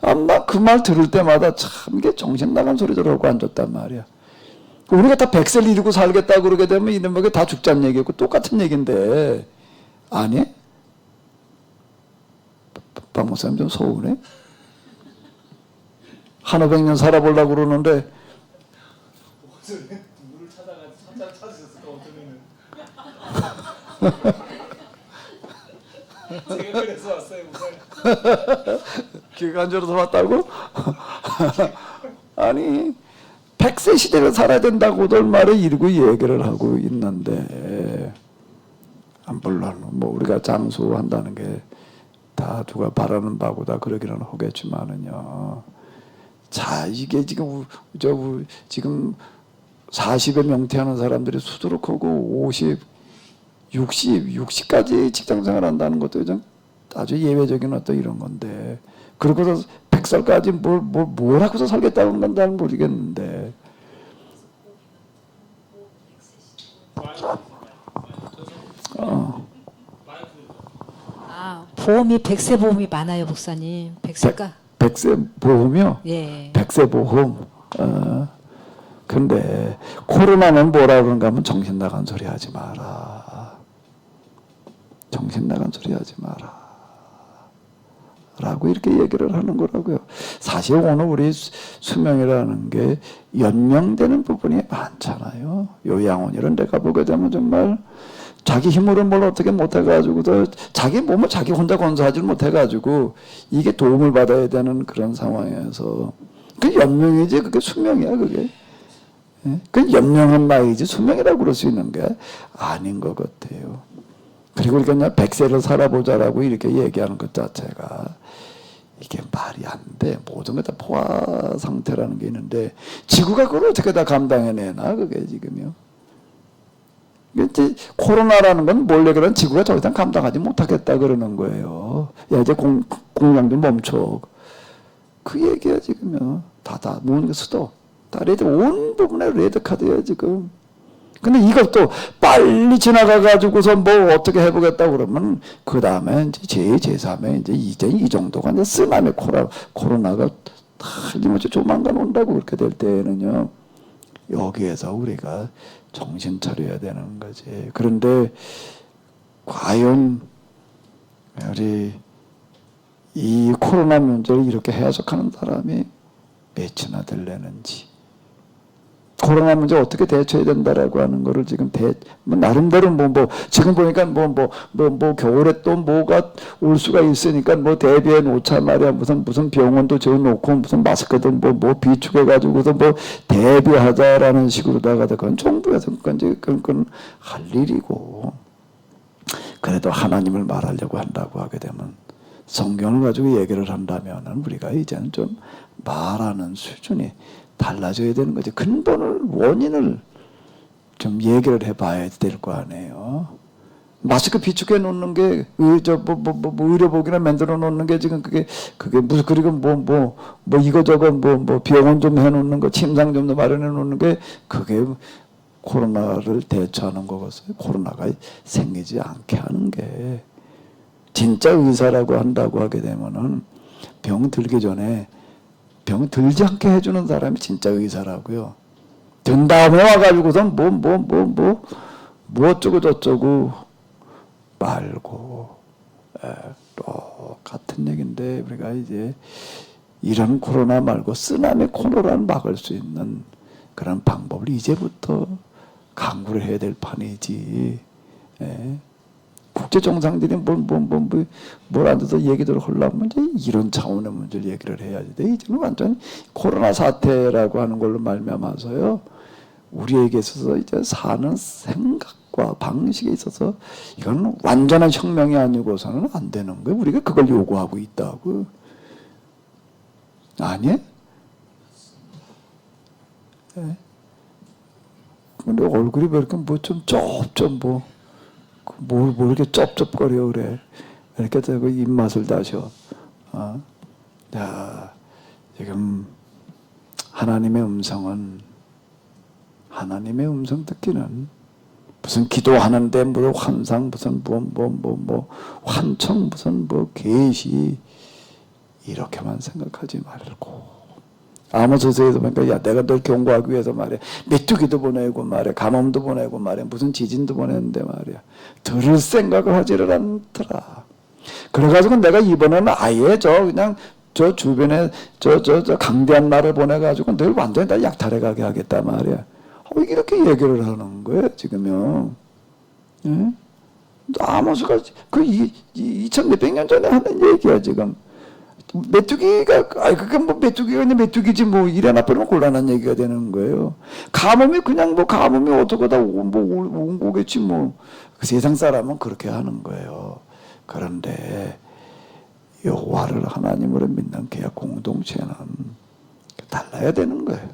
나 그 말 들을 때마다 참 이게 정신 나간 소리들 하고 앉았단 말이야. 우리가 다 100세를 이루고 살겠다 그러게 되면 이놈에게 다 죽자는 얘기고 똑같은 얘기인데 아니? 박 목사님 좀 서운해? 한 500년 살아보려고 그러는데 물을 찾아가 찾으셨을까 어쩌면 제가 그래서 왔어요, 목사님. 귀가 안 jor어서 왔다고? 아니 100세 시대를 살아야 된다고들 말을 이루고 얘기를 하고 있는데 물론 뭐 우리가 장수한다는 게 다 누가 바라는 바보다 그러기는 하겠지만은요. 자, 이게 지금 지금 40에 명퇴하는 사람들이 수두룩하고 50, 60까지 직장생활 한다는 것도 좀 아주 예외적인 어떤 이런 건데 그러고서 100살까지 뭘 하고서 살겠다는 건 잘 모르겠는데 보험이 100세 보험이 많아요, 목사님. 100세가. 100세 보험이요? 예. 100세 보험. 근데 코로나는 뭐라 그런가 하면 정신 나간 소리 하지 마라. 정신 나간 소리 하지 마라. 라고 이렇게 얘기를 하는 거라고요. 사실 오늘 우리 수명이라는 게 연명되는 부분이 많잖아요. 요양원 내가 보게 되면 정말 자기 힘으로 뭘 어떻게 못해가지고도 자기 몸을 자기 혼자 건사하지 못해가지고 이게 도움을 받아야 되는 그런 상황에서 그 연명이지 그게 수명이야 그게. 그 연명한 나이지 수명이라고 그럴 수 있는 게 아닌 것 같아요. 그리고 그냥 100세를 살아보자라고 이렇게 얘기하는 것 자체가 이게 말이 안 돼. 모든 게 다 포화 상태라는 게 있는데 지구가 그걸 어떻게 다 감당해내나 그게 지금요. 이제 코로나라는 건 뭘 얘기하면 지구가 더 이상 감당하지 못하겠다 그러는 거예요. 야 이제 공장 좀 멈춰. 그 얘기야 지금요. 다 모든 게 수도. 다 레드 온 부분에 레드 카드야 지금. 근데 이것도 빨리 지나가가지고서 뭐 어떻게 해보겠다 그러면 그 다음에 이제 제3회 이제 이 정도가 이제 쓰나미 코로나가 틀림없이 조만간 온다고 그렇게 될 때는요. 여기에서 우리가 정신 차려야 되는 거지. 그런데 과연 우리 이 코로나 문제를 이렇게 해석하는 사람이 몇이나 될래는지. 코로나 문제 어떻게 대처해야 된다라고 하는 거를 지금 나름대로 지금 보니까 겨울에 또 뭐가 올 수가 있으니까 대비해 놓자 말이야. 무슨 병원도 지어놓고 무슨 마스크도 비축해가지고서 대비하자라는 식으로다가 그건 정부에서 그건 할 일이고. 그래도 하나님을 말하려고 한다고 하게 되면 성경을 가지고 얘기를 한다면 우리가 이제는 좀 말하는 수준이 달라져야 되는 거지. 근본을, 원인을 좀 얘기를 해봐야 될 거 아니에요. 마스크 비축해 놓는 게, 의료복이나 만들어 놓는 게 지금 그게 무슨, 그리고 이거저거 병원 좀 해 놓는 거, 침상 좀 마련해 놓는 게 그게 코로나를 대처하는 거거든요. 코로나가 생기지 않게 하는 게. 진짜 의사라고 한다고 하게 되면은 병 들기 전에 병 들지 않게 해주는 사람이 진짜 의사라고요. 든 다음에 와가지고선 뭐 어쩌고 저쩌고 말고, 똑같은 얘기인데 우리가 이제 이런 코로나 말고 쓰나미 코로나를 막을 수 있는 그런 방법을 이제부터 강구를 해야 될 판이지. 국제 정상들이 뭘 앉아서 얘기들을 하려면 이제 이런 차원의 문제를 얘기를 해야지 돼. 이제는 완전 코로나 사태라고 하는 걸로 말미암아서요, 우리에게 있어서 이제 사는 생각과 방식에 있어서 이건 완전한 혁명이 아니고서는 안 되는 거예요. 우리가 그걸 요구하고 있다고. 아니? 근데 얼굴이 왜 이렇게 좀 뭘 이렇게 쩝쩝거려 그래. 이렇게 되고 입맛을 다셔. 자, 지금 하나님의 음성 듣기는 무슨 기도하는데 무슨 환상, 무슨 환청, 무슨 계시 이렇게만 생각하지 말고. 아모스서에서 보니까 야, 내가 널 경고하기 위해서 말이야, 메뚜기도 보내고 말이야, 가뭄도 보내고 말이야, 무슨 지진도 보냈는데 말이야, 들을 생각을 하지를 않더라. 그래가지고 내가 이번에는 아예 그냥 저 주변에 저 강대한 말을 보내가지고 늘 완전히 다 약탈해 가게 하겠다 말이야. 이렇게 얘기를 하는 거예요 지금요. 예? 아모스가 그 2,몇백 년 전에 하는 얘기야 지금. 메뚜기가, 그게 메뚜기가 그냥 메뚜기지 이래나 빼면 곤란한 얘기가 되는 거예요. 가뭄이 그냥 가뭄이 어떻게 다 온 거겠지 그 세상 사람은 그렇게 하는 거예요. 그런데 여호와를 하나님으로 믿는 계약 공동체는 달라야 되는 거예요.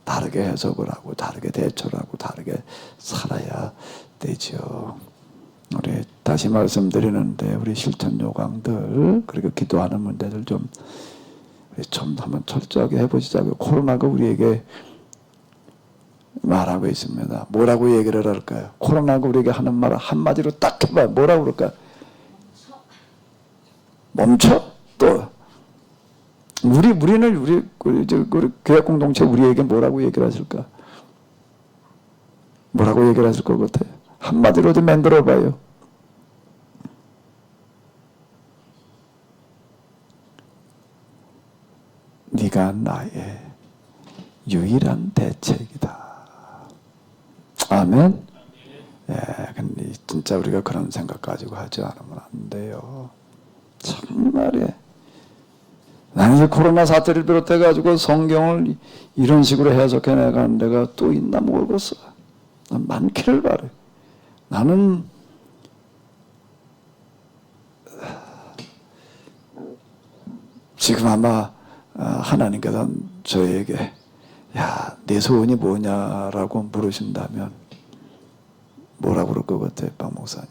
다르게 해석을 하고, 다르게 대처를 하고, 다르게 살아야 되죠. 우리 다시 말씀드리는데 우리 실천 요강들 그리고 기도하는 문제들 좀 한번 철저하게 해보시자고요. 코로나가 우리에게 말하고 있습니다. 뭐라고 얘기를 할까요? 코로나가 우리에게 하는 말 한마디로 딱 해봐요. 뭐라고 그럴까요? 멈춰. 또 우리 교회 공동체 우리에게 뭐라고 얘기를 하실까? 뭐라고 얘기를 하실 것 같아요? 한마디로 좀 만들어 봐요. 네가 나의 유일한 대책이다. 아멘. 근데 진짜 우리가 그런 생각 가지고 하지 않으면 안 돼요. 정말에. 나는 이제 코로나 사태를 비롯해 가지고 성경을 이런 식으로 해석해 나가는 데가 또 있나 모르겠어. 많기를 바래. 나는 지금 아마 하나님께서 저에게 야, 내 소원이 뭐냐라고 물으신다면 뭐라고 그럴 것 같아요, 박 목사님?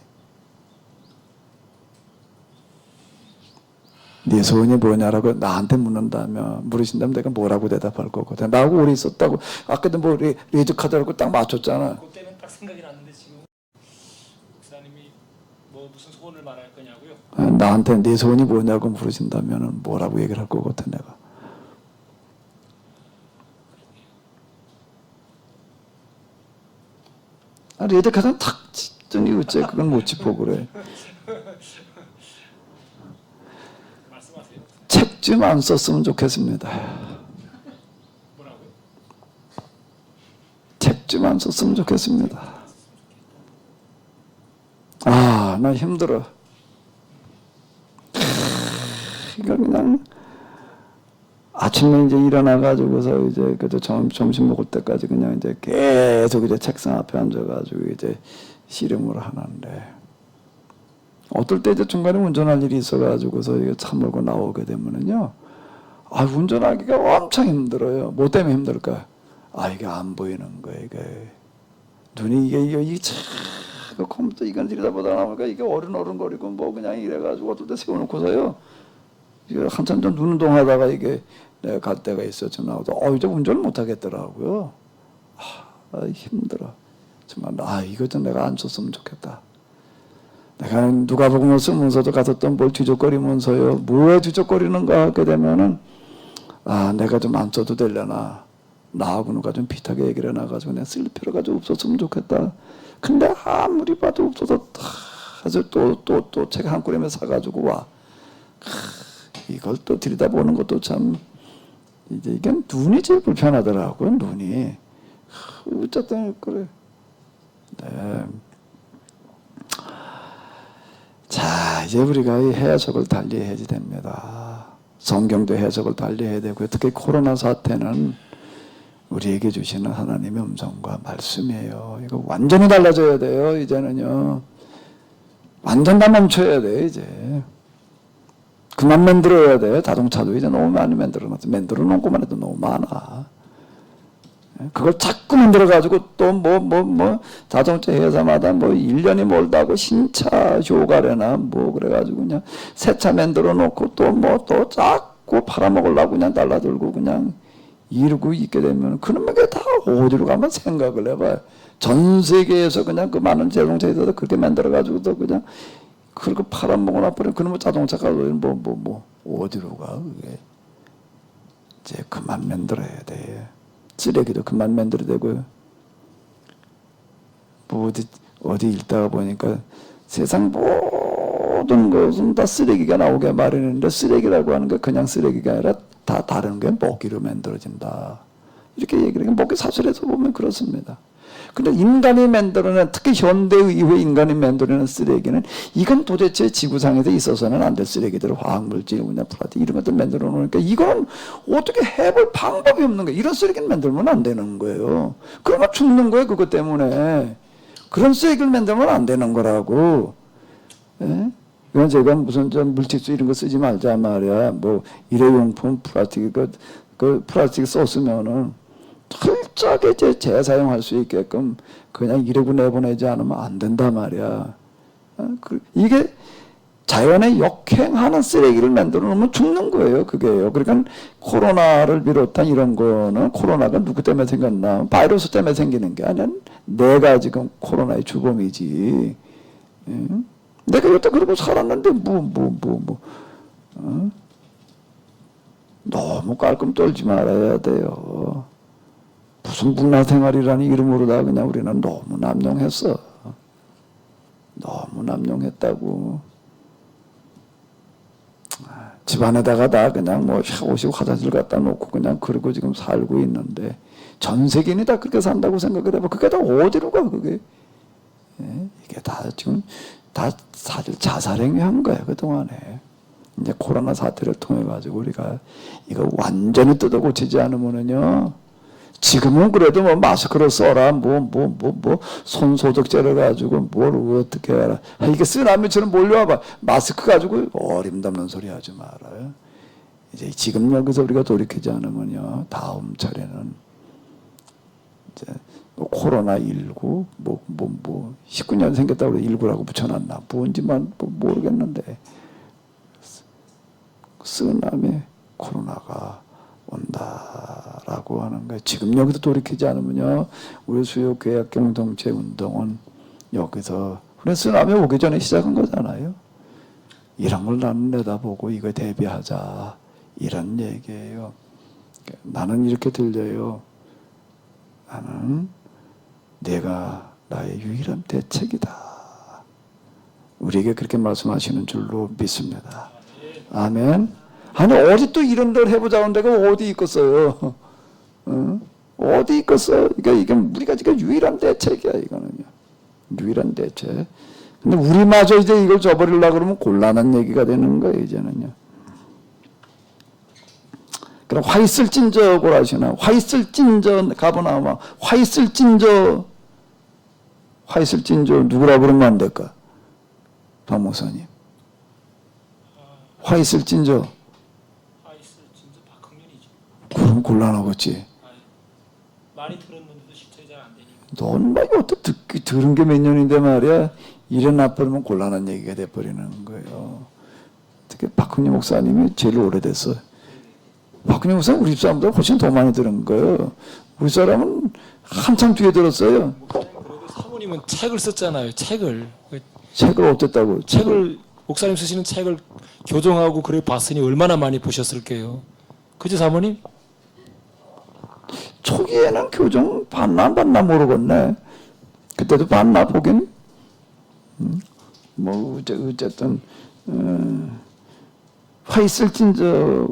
네 소원이 뭐냐라고 나한테 물으신다면 내가 뭐라고 대답할 것 같아? 나하고 오래 있었다고 아까도 레이저 카드라고 딱 맞췄잖아. 그때는 딱 생각이 났는데 지금 목사님이 무슨 소원을 말할 거냐고요? 나한테 네 소원이 뭐냐고 물으신다면 뭐라고 얘기를 할 것 같아 내가? 레이저 카드는 탁 찢더니 어째 그걸 못 짚어 그래. 책 좀 안 썼으면 좋겠습니다. 뭐라고요? 책 좀 안 썼으면 좋겠습니다. 나 힘들어. 그냥 아침에 이제 일어나가지고서 이제 점심 먹을 때까지 그냥 이제 계속 이제 책상 앞에 앉아가지고 이제 씨름을 하는데 어떨 때 이제 중간에 운전할 일이 있어가지고서 이게 차 몰고 나오게 되면은요, 운전하기가 엄청 힘들어요. 뭐 때문에 힘들까? 이게 안 보이는 거예요. 이게 눈이 이게 그 컴퓨터 이건 들여다보다 나오니까 이게 어른거리고 뭐 그냥 이래가지고 어떨 때 세워놓고서요, 이게 한참 좀 눈 운동하다가 이게 내가 갈 때가 있었죠. 나오다 이제 운전을 못 하겠더라고요. 힘들어. 정말 이거 좀 내가 안 줬으면 좋겠다. 내가 누가복음을 쓰면서도 가서 또 뭘 뒤적거리면서요, 뭐에 뒤적거리는가 하게 되면은 내가 좀 안 써도 되려나, 나하고 누가 좀 비슷하게 얘기를 해놔가지고 내가 쓸 필요가 좀 없었으면 좋겠다. 근데 아무리 봐도 없어서 그래서 또 책 한 꾸림에 사가지고 와. 이걸 또 들여다보는 것도 참 이게 눈이 제일 불편하더라고요. 눈이. 어쨌든 그래. 네. 자, 이제 우리가 이 해석을 달리 해야 됩니다. 성경도 해석을 달리 해야 되고요. 특히 코로나 사태는 우리에게 주시는 하나님의 음성과 말씀이에요. 이거 완전히 달라져야 돼요. 이제는요. 완전 다 멈춰야 돼. 이제. 그만 만들어야 돼. 자동차도 이제 너무 많이 만들어놨어. 만들어 놓고만 해도 너무 많아. 그걸 자꾸 만들어가지고 또 자동차 회사마다 1년이 멀다고 신차 효과래나 그래가지고 그냥 새 차 만들어 놓고 또 자꾸 팔아먹으려고 그냥 달라들고 그냥 이러고 있게 되면 그러면 그게 다 어디로 가면 생각을 해봐요. 전 세계에서 그냥 그 많은 자동차 회사도 그렇게 만들어가지고도 그냥 그렇게 팔아먹어놔 버리면 그러면 자동차가 어디로 가 그게. 이제 그만 만들어야 돼. 쓰레기도 그만 만들어야 되고요. 어디 읽다가 보니까 세상 모든 것은 다 쓰레기가 나오게 마련했는데 쓰레기라고 하는 게 그냥 쓰레기가 아니라 다 다른 게 먹이로 만들어진다. 이렇게 얘기를 하니까 먹이 사설에서 보면 그렇습니다. 근데 인간이 만들어낸, 특히 현대 이후에 인간이 만들어낸 쓰레기는 이건 도대체 지구상에서 있어서는 안 될 쓰레기들, 화학물질, 플라스틱 이런 것들 만들어 놓으니까 이건 어떻게 해볼 방법이 없는 거예요. 이런 쓰레기를 만들면 안 되는 거예요. 그러면 죽는 거예요. 그것 때문에. 그런 쓰레기를 만들면 안 되는 거라고. 예? 이건 제가 무슨 물티슈 이런 거 쓰지 말자 말이야. 일회용품 플라스틱, 그 플라스틱 썼으면은 철저하게 재사용할 수 있게끔 그냥 이러고 내보내지 않으면 안 된단 말이야. 이게 자연에 역행하는 쓰레기를 만들어 놓으면 죽는 거예요. 그게요. 그러니까 코로나를 비롯한 이런 거는 코로나가 누구 때문에 생겼나? 바이러스 때문에 생기는 게 아니라 내가 지금 코로나의 주범이지. 내가 여태 그러고 살았는데 너무 깔끔 떨지 말아야 돼요. 무슨 문화생활이라는 이름으로다 그냥 우리는 너무 남용했어. 너무 남용했다고. 집안에다가 다 그냥 샤워실 화장실 갖다 놓고 그냥 그러고 지금 살고 있는데 전 세계인이 다 그렇게 산다고 생각을 해봐. 그게 다 어디로 가 그게. 이게 다 지금 다 사실 자살행위한 거야 그동안에. 이제 코로나 사태를 통해 가지고 우리가 이거 완전히 뜯어 고치지 않으면은요. 지금은 그래도 마스크를 써라, 손 소독제를 가지고 뭘 어떻게 해라. 이게 쓰나미처럼 몰려와봐. 마스크 가지고 어림없는 소리 하지 말아요. 이제 지금 여기서 우리가 돌이키지 않으면요. 다음 차례는 이제 코로나19, 19년 생겼다고 19라고 붙여놨나. 뭔지만 모르겠는데. 쓰나미, 코로나가 온다라고 하는 거예요. 지금 여기서 돌이키지 않으면요, 우리 수요 계약 공동체 운동은 여기서 우리 쓰나미 오기 전에 시작한 거잖아요. 이런 걸 나는 내다보고 이거 대비하자 이런 얘기예요. 나는 이렇게 들려요. 나는 내가 나의 유일한 대책이다. 우리에게 그렇게 말씀하시는 줄로 믿습니다. 아멘. 아니 어디 또 이런 데를 해보자고 하는 데가 어디 있겠어요? 어디 있겠어요? 그러니까 이게 우리가 지금 유일한 대책이야 이거는요. 유일한 대책. 근데 우리마저 이제 이걸 저버리려고 그러면 곤란한 얘기가 되는 거예요 이제는요. 그럼 화 있을 찐저 고라시나 화 있을 찐저 가보나마 화 있을 찐저 누구라 부르면 안 될까? 박 목사님. 화 있을진저. 아이스 진짜 박흥년이죠. 그럼 곤란하겠지. 많이 들었는데도 실천이 잘 안 되니까. 넌 막 어떻게 들은 게 몇 년인데 말이야. 일어나버리면 곤란한 얘기가 돼버리는 거예요. 특히 박흥리 목사님이 제일 오래됐어요. 박흥리 목사님 우리 집 사람보다 훨씬 더 많이 들은 거예요. 우리 사람은 한참 뒤에 들었어요. 그래도 사모님은 책을 썼잖아요. 책을 어땠다고? 목사님 쓰시는 책을 교정하고 그래 봤으니 얼마나 많이 보셨을게요. 그죠 사모님? 초기에는 교정 봤나 안 봤나 모르겠네. 그때도 봤나 보긴. 뭐 어쨌든 화 있을진저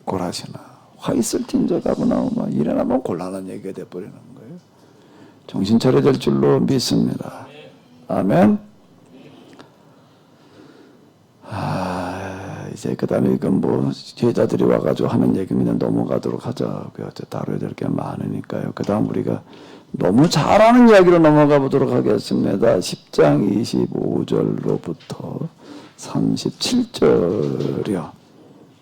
고라시나 화 있을진저라고 나오면 일어나면 곤란한 얘기가 돼버리는 거예요. 정신 차려야 될 줄로 믿습니다. 아멘. 이제 그다음에 이건 뭐 제자들이 와가지고 하는 얘기입니다. 넘어가도록 하자고요. 다뤄야 될 게 많으니까요. 그다음 우리가 너무 잘하는 이야기로 넘어가 보도록 하겠습니다. 10장 25절로부터 37절이요.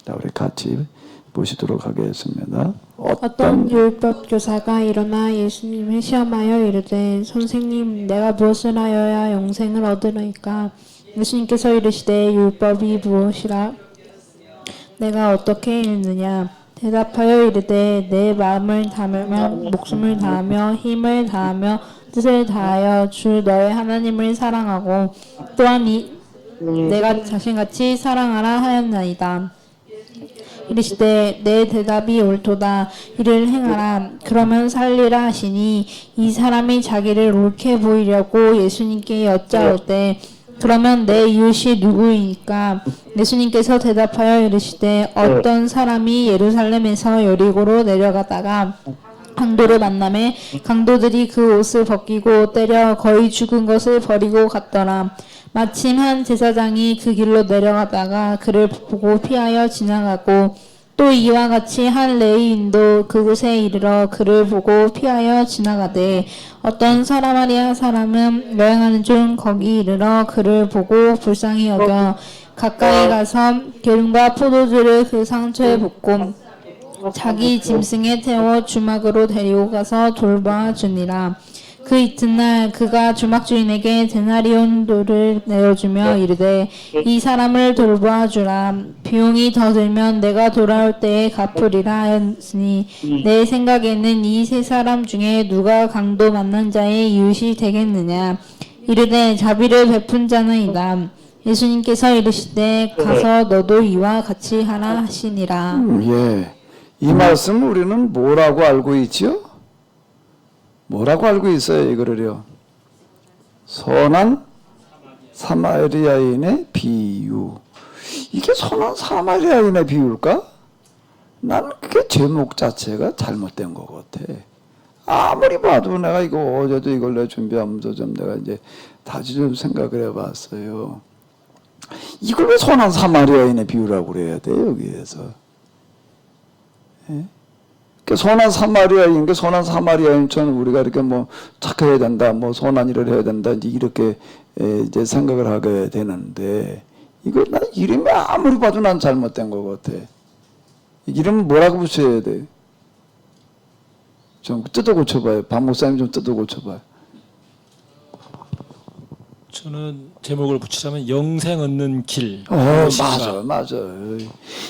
자, 우리 같이 보시도록 하겠습니다. 어떤 율법 교사가 일어나 예수님을 시험하여 이르되 선생님 내가 무엇을 하여야 영생을 얻으리까? 예수님께서 이르시되 율법이 무엇이라? 내가 어떻게 읽느냐? 대답하여 이르되 내 마음을 다하며 목숨을 다하며 힘을 다하며 뜻을 다하여 주 너의 하나님을 사랑하고 또한 내가 자신같이 사랑하라 하였나이다. 이르시되 내 대답이 옳도다. 이를 행하라. 그러면 살리라 하시니 이 사람이 자기를 옳게 보이려고 예수님께 여짜오되 그러면 내 이웃이 누구이니까? 예수님께서 대답하여 이르시되 어떤 사람이 예루살렘에서 여리고로 내려가다가 강도를 만나매 강도들이 그 옷을 벗기고 때려 거의 죽은 것을 버리고 갔더라. 마침 한 제사장이 그 길로 내려가다가 그를 보고 피하여 지나가고 또 이와 같이 한 레위인도 그곳에 이르러 그를 보고 피하여 지나가되 어떤 사마리아 사람은 여행하는 중 거기 이르러 그를 보고 불쌍히 여겨 가까이 가서 기름과 포도주를 그 상처에 붓고 자기 짐승에 태워 주막으로 데리고 가서 돌봐 주니라. 그 이튿날 그가 주막 주인에게 데나리온도를 내어주며 이르되 이 사람을 돌보아 주라. 비용이 더 들면 내가 돌아올 때에 갚으리라 하였으니 내 생각에는 이 세 사람 중에 누가 강도 만난 자의 이웃이 되겠느냐. 이르되 자비를 베푼 자는이다. 예수님께서 이르시되 가서 너도 이와 같이 하라 하시니라. 예, 이 말씀 우리는 뭐라고 알고 있지요? 뭐라고 알고 있어요, 이거를요? 선한 사마리아인의 비유. 이게 선한 사마리아인의 비유일까? 난 그게 제목 자체가 잘못된 것 같아. 아무리 봐도 내가 이거 어제도 이걸 내 준비하면서 좀 내가 이제 다시 좀 생각을 해봤어요. 이걸 왜 선한 사마리아인의 비유라고 그래야 돼, 여기에서? 예? 선한 사마리아인 게 선한 사마리아인처럼 우리가 이렇게 뭐 착해야 된다, 뭐 선한 일을 해야 된다, 이렇게 이제 생각을 하게 되는데 이거 난 이름이 아무리 봐도 난 잘못된 것 같아. 이름 뭐라고 붙여야 돼? 좀 뜯어 고쳐봐요. 박 목사님 좀 뜯어 고쳐봐요. 저는 제목을 붙이자면 영생 얻는 길. 맞아.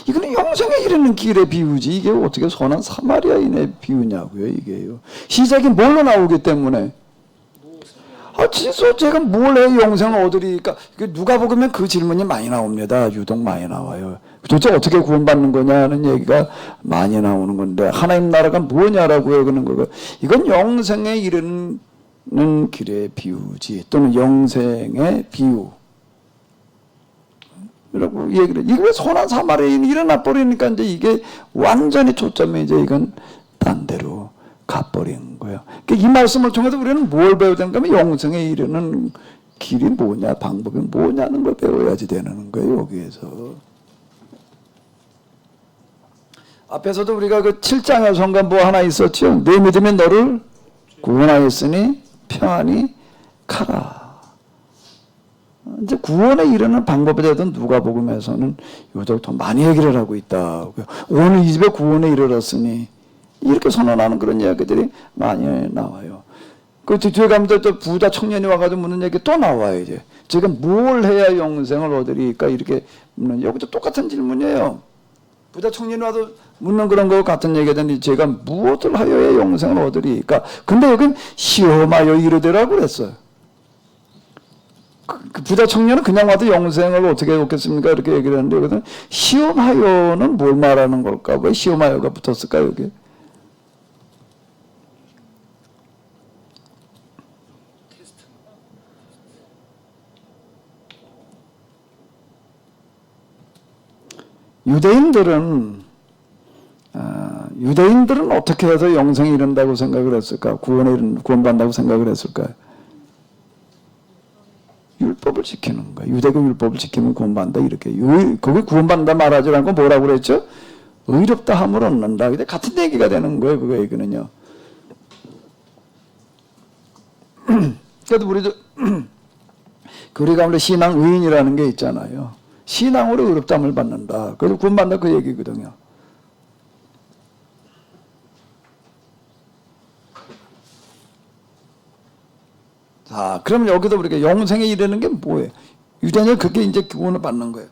이거는 영생에 이르는 길의 비유지. 이게 어떻게 선한 사마리아인의 비유냐고요, 이게요. 시작이 뭘로 나오기 때문에. 진짜 제가 뭘 해, 영생을 얻으리까. 누가 보면 그 질문이 많이 나옵니다. 유독 많이 나와요. 도대체 어떻게 구원받는 거냐는 얘기가 많이 나오는 건데, 하나님 나라가 뭐냐라고요, 그런 거고. 이건 영생에 이르는 길의 비유지, 또는 영생의 비유. 라고 얘기를 해. 이게 왜 선한 사마리아인이 일어나 버리니까 이제 이게 완전히 초점이 이제 이건 딴 데로 가버린 거예요. 그러니까 이 말씀을 통해서 우리는 뭘 배워야 되는가 하면 영생에 이르는 길이 뭐냐, 방법이 뭐냐는 걸 배워야지 되는 거예요, 여기에서. 앞에서도 우리가 그 7장의 성간 뭐 하나 있었죠. 내 믿음이 너를 구원하였으니 평안히 가라. 이제 구원에 이르는 방법에 대해서 누가복음에서는 유독 더 많이 얘기를 하고 있다. 오늘 이 집에 구원에 이르렀으니 이렇게 선언하는 그런 이야기들이 많이 나와요. 그 뒤에 가면 또 부자 청년이 와가지고 묻는 얘기 또 나와요. 이제 제가 뭘 해야 영생을 얻으리까 이렇게 묻는 여기도 똑같은 질문이에요. 부자 청년이 와도 묻는 그런 거 같은 얘기가 되는데 제가 무엇을 하여야 영생을 얻으리까? 근데 여긴 시험하여 이르되라고 그랬어요. 그 부자 청년은 그냥 와도 영생을 어떻게 얻겠습니까? 이렇게 얘기를 하는데 여기서는 시험하여는 뭘 말하는 걸까? 왜 시험하여가 붙었을까 여기? 유대인들은 어떻게 해서 영생에 이른다고 생각을 했을까? 구원받는다고 생각을 했을까요? 율법을 지키는 거야. 유대교 율법을 지키면 구원받는다 이렇게. 거기 구원받는다 말하지 않고 뭐라고 그랬죠? 의롭다 함을 얻는다. 근데 같은 얘기가 되는 거예요. 그거 얘기는요. 그래도 우리가 원래 신앙 의인이라는 게 있잖아요. 신앙으로 의롭다함을 받는다. 그래서 구원받는다 그 얘기거든요. 자, 그럼 여기도 우리가 영생에 이르는 게 뭐예요? 유대인은 그게 이제 구원을 받는 거예요.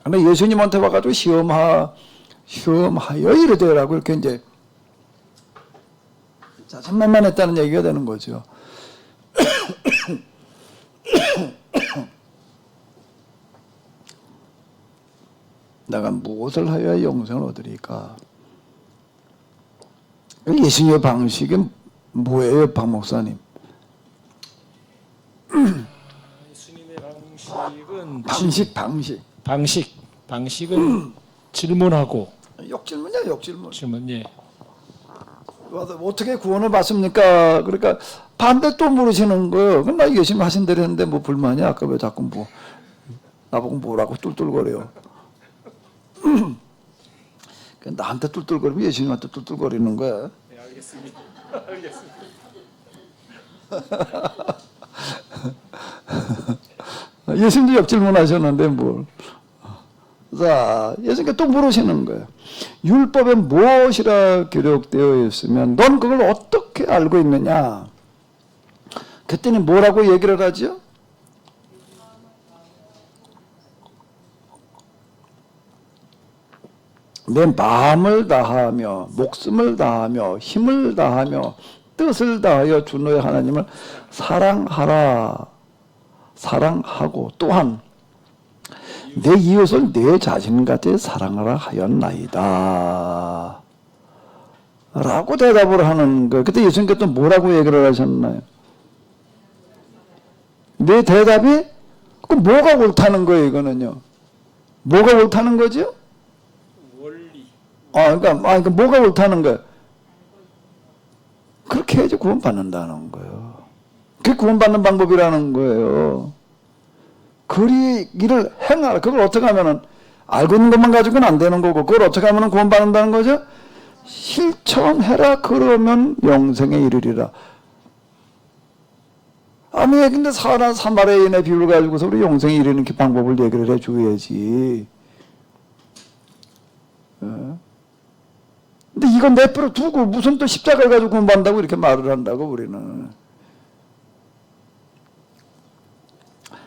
근데 예수님한테 와가지고 시험하여 이르되라고 이렇게 이제 자신만만했다는 얘기가 되는 거죠. 내가 무엇을 하여야 영생을 얻으리까? 예수님의 방식은 뭐예요, 박 목사님? 예수님의 방식은 질문하고 역질문이야, 역질문. 질문 예. 어떻게 구원을 받습니까? 그러니까 반대 또 물으시는 거예요. 그럼 나 예수님 하신 대로 했는데 뭐 불만이야? 아까 왜 자꾸 뭐 나보고 뭐라고 툴툴거려요? 나한테 툴툴거리면 예수님한테 툴툴거리는 거야. 네, 알겠습니다. 예수님도 역질문 하셨는데 뭘. 자, 예수님께 또 물으시는 거예요. 율법에 무엇이라 기록되어 있으면 넌 그걸 어떻게 알고 있느냐? 그때는 뭐라고 얘기를 하죠? 내 마음을 다하며 목숨을 다하며 힘을 다하며 뜻을 다하여 주 너의 하나님을 사랑하라. 사랑하고 또한 내 이웃을 내 자신같이 사랑하라 하였나이다. 라고 대답을 하는 거예요. 그때 예수님께서 뭐라고 얘기를 하셨나요? 내 대답이 그 뭐가 옳다는 거예요, 이거는요. 뭐가 옳다는 거죠? 원리. 그러니까 뭐가 옳다는 거예요? 그렇게 해야지 구원받는다는 거예요. 그게 구원받는 방법이라는 거예요. 그리 일을 행하라. 그걸 어떻게 하면은 알고 있는 것만 가지고는 안 되는 거고, 그걸 어떻게 하면은 구원받는다는 거죠? 실천해라. 그러면 영생에 이르리라. 아니, 근데 사마리아인의 비유를 가지고서 우리 영생에 이르는 그 방법을 얘기를 해줘야지. 근데 이건 내버려 두고 무슨 또 십자가를 가지고 구원받는다고 이렇게 말을 한다고 우리는.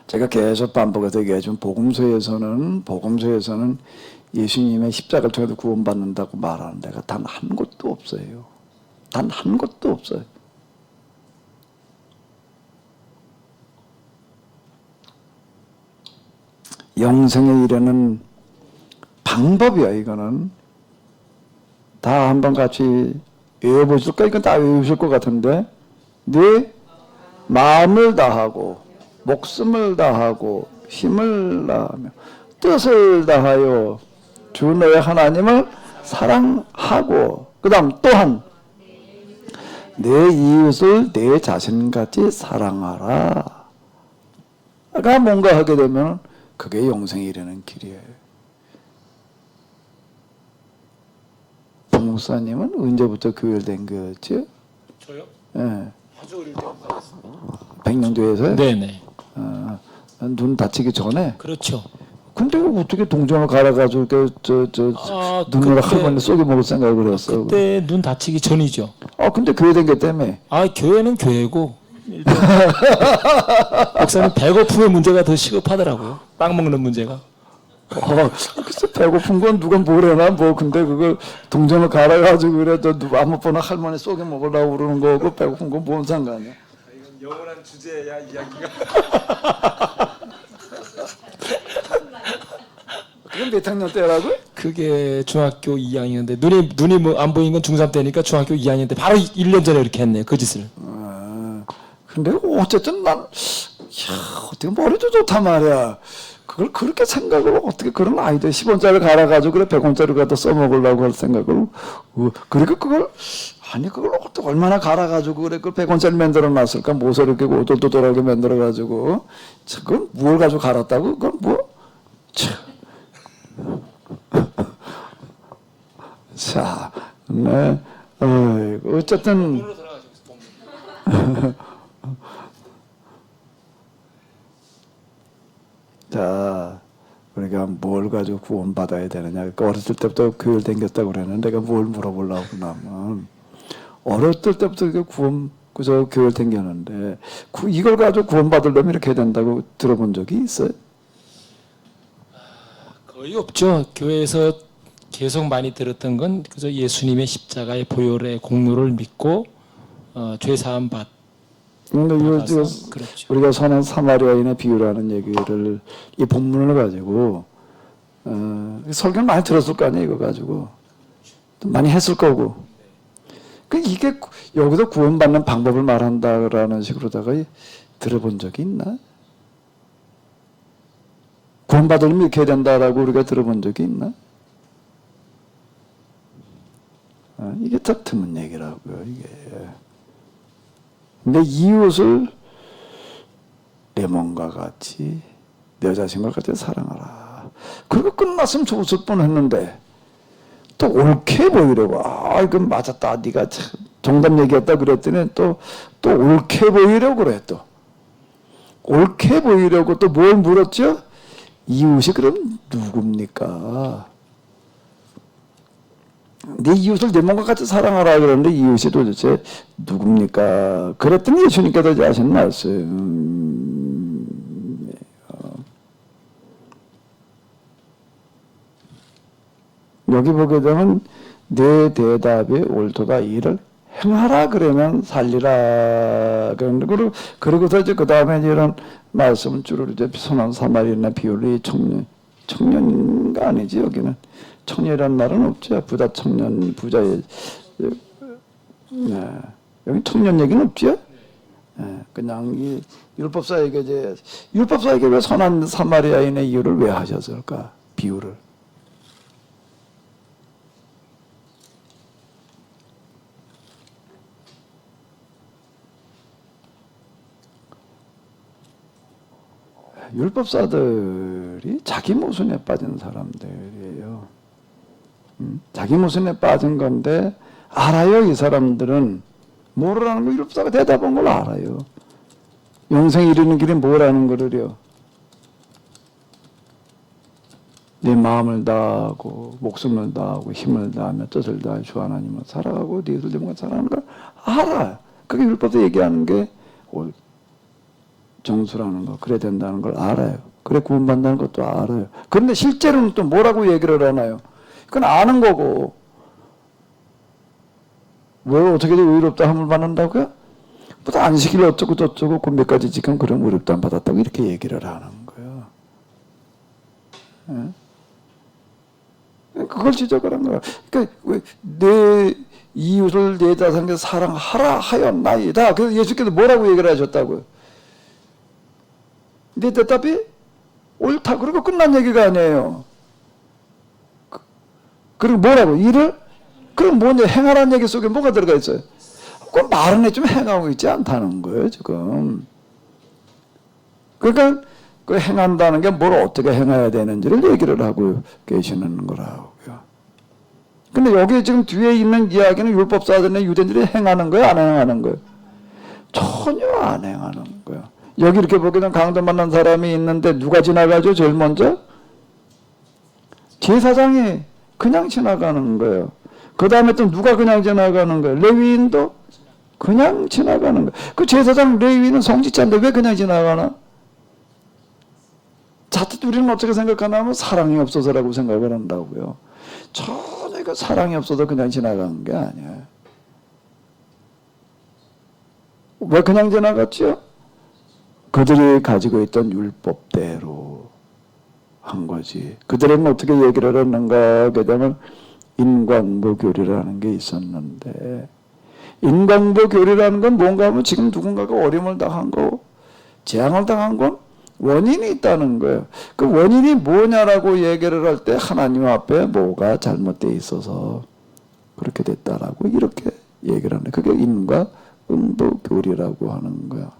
제가 계속 반복해서 얘기하지만 복음서에서는 예수님의 십자가를 통해서 구원받는다고 말하는 데가 단 한 곳도 없어요. 단 한 곳도 없어요. 영생에 이르는 방법이야, 이거는. 다 한번 같이 외워보실까? 이건 다 외우실 것 같은데. 네 마음을 다하고 목숨을 다하고 힘을 다하며 뜻을 다하여 주 너의 하나님을 사랑하고 그 다음 또한 내 이웃을 내 자신같이 사랑하라. 가 뭔가 하게 되면 그게 영생에 이르는 길이에요. 목사님은 언제부터 교회된 거였죠? 저요? 예. 아주 어릴 때부터 했습니다. 백령도에서요? 네네. 눈 다치기 전에. 그렇죠. 근데 어떻게 동전을 갈아가지고 이렇게 눈으로 그때- 할머니 쏘게 먹을 생각을 했어. 그때 눈 다치기 전이죠. 근데 교회 다녔다며. 교회는 교회고 일단 목사님 배고픔의 문제가 더 시급하더라고요. 빵 먹는 문제가. 글쎄 배고픈 건 누가 뭐래나 뭐 근데 그걸 동전을 갈아가지고 그래도 누가 아무 뻔한 할머니 쏘게 먹으려고 그러는 거고 배고픈 건 뭔 상관이야. 이건 영원한 주제야 이야기가. 그건 몇 학년 때라고? 그게 중학교 2학년인데 눈이 뭐 안 보이는 건 중3 때니까 중학교 2학년 때 바로 1년 전에 이렇게 했네요. 그 짓을. 근데 어쨌든 어떻게 머리도 좋단 말이야. 그걸 그렇게 생각을 어떻게 그런 아이들 10원짜리 갈아가지고 그래 100원짜리 갖다 써먹으려고 할 생각을 그리고 그걸 어떻게 얼마나 갈아가지고 그래 그걸 100원짜리 만들어 놨을까 모서리 이렇게 오돌도돌하게 만들어가지고 그걸 뭘 가지고 갈았다고 그건 뭐 참. 자, 네, 어쨌든 자, 우리가 뭘 가지고 구원받아야 되느냐. 그러니까 어렸을 때부터 교회를 다녔다고 그랬는데 내가 뭘 물어보려고 그러면 어렸을 때부터 그저 교회를 다녔는데 이걸 가지고 구원받으려면 이렇게 해야 된다고 들어본 적이 있어요? 거의 없죠. 교회에서 계속 많이 들었던 건 그저 예수님의 십자가의 보혈의 공로를 믿고 죄 사함 받. 근데 받아서 이거 그렇죠. 우리가 선한 사마리아인의 비유라는 얘기를 이 본문을 가지고 설교를 많이 들었을 거 아니에요. 이거 가지고 또 많이 했을 거고. 그 이게 여기서 구원받는 방법을 말한다라는 식으로다가 들어본 적이 있나? 구원받으려면 이렇게 해야 된다라고 우리가 들어본 적이 있나? 이게 딱 드문 얘기라고요. 이게. 내 이웃을 내 몸과 같이 내 자신과 같이 사랑하라. 그거 끝났으면 좋을 뻔했는데 또 옳게 보이려고 이거 맞았다. 네가 참 정답 얘기했다 그랬더니 또 옳게 보이려고 그래. 또 옳게 보이려고 또 뭘 물었죠? 이웃이 그럼 누굽니까? 네 이웃을 내 몸과 같이 사랑하라 그러는데 이웃이 도대체 누굽니까? 그랬더니 예수님께서 이제 하신 말씀. 여기 보게 되면 내 대답이 옳도다 이를 행하라 그러면 살리라 그러는데 그러고서 이제 그 다음에 이런 말씀은 주로 이제 선한 사마리아인의 비유를 청년가 아니지 여기는 청년이라는 말은 없죠. 부자 청년 부자의 네. 여기 청년 얘기는 없죠. 네. 그냥 이 율법사에게 왜 선한 사마리아인의 이유를 왜 하셨을까 비유를. 율법사들이 자기 모순에 빠진 사람들이에요. 자기 모순에 빠진 건데 알아요. 이 사람들은 뭐라는 거 율법사가 대답한 걸 알아요. 영생 이르는 길이 뭐라는 거를요. 내 마음을 다하고 목숨을 다하고 힘을 다하며 뜻을 다해 주 하나님을 살아가고 네 이웃을 내 몸과 사랑하는 걸 알아. 그게 율법에 얘기하는 게 정수라는 거, 그래야 된다는 걸 알아요. 그래 구원받는다는 것도 알아요. 그런데 실제로는 또 뭐라고 얘기를 하나요? 그건 아는 거고. 왜 어떻게든 의롭다 함을 받는다고요? 뭐 안식일 어쩌고 저쩌고 그 몇 가지 지금 그런 의롭다 함 받았다고 이렇게 얘기를 하는 거예요. 그걸 지적을 한 거야. 그러니까 내 이웃을 내 자신과 사랑하라 하였나이다. 그래서 예수께서 뭐라고 얘기를 하셨다고요? 네 대답이 옳다. 그리고 끝난 얘기가 아니에요. 그리고 뭐라고? 그럼 뭐냐? 행하라는 얘기 속에 뭐가 들어가 있어요? 그건 말은 했지만 행하고 있지 않다는 거예요, 지금. 그러니까 그 행한다는 게 뭘 어떻게 행해야 되는지를 얘기를 하고 계시는 거라고요. 근데 여기 지금 뒤에 있는 이야기는 율법사들이나 유대인들이 행하는 거예요, 안 행하는 거예요? 전혀 안 행하는 거예요. 여기 이렇게 보기는 강도 만난 사람이 있는데 누가 지나가죠? 제일 먼저? 제사장이 그냥 지나가는 거예요. 그 다음에 또 누가 그냥 지나가는 거예요? 레위인도 그냥 지나가는 거예요. 그 제사장 레위인은 성직자인데 왜 그냥 지나가나? 자칫 우리는 어떻게 생각하나 하면 사랑이 없어서라고 생각을 한다고요. 전혀 그 사랑이 없어서 그냥 지나가는 게 아니에요. 왜 그냥 지나갔죠? 그들이 가지고 있던 율법대로 한 거지. 그들은 어떻게 얘기를 했는가 하게 되면 인광보교리라는 게 있었는데, 인광보교리라는 건 뭔가 하면 지금 누군가가 어려움을 당한 거, 재앙을 당한 건 원인이 있다는 거예요. 그 원인이 뭐냐라고 얘기를 할 때 하나님 앞에 뭐가 잘못되어 있어서 그렇게 됐다라고 이렇게 얘기를 하는 거예요. 그게 인과응보교리라고 하는 거예요.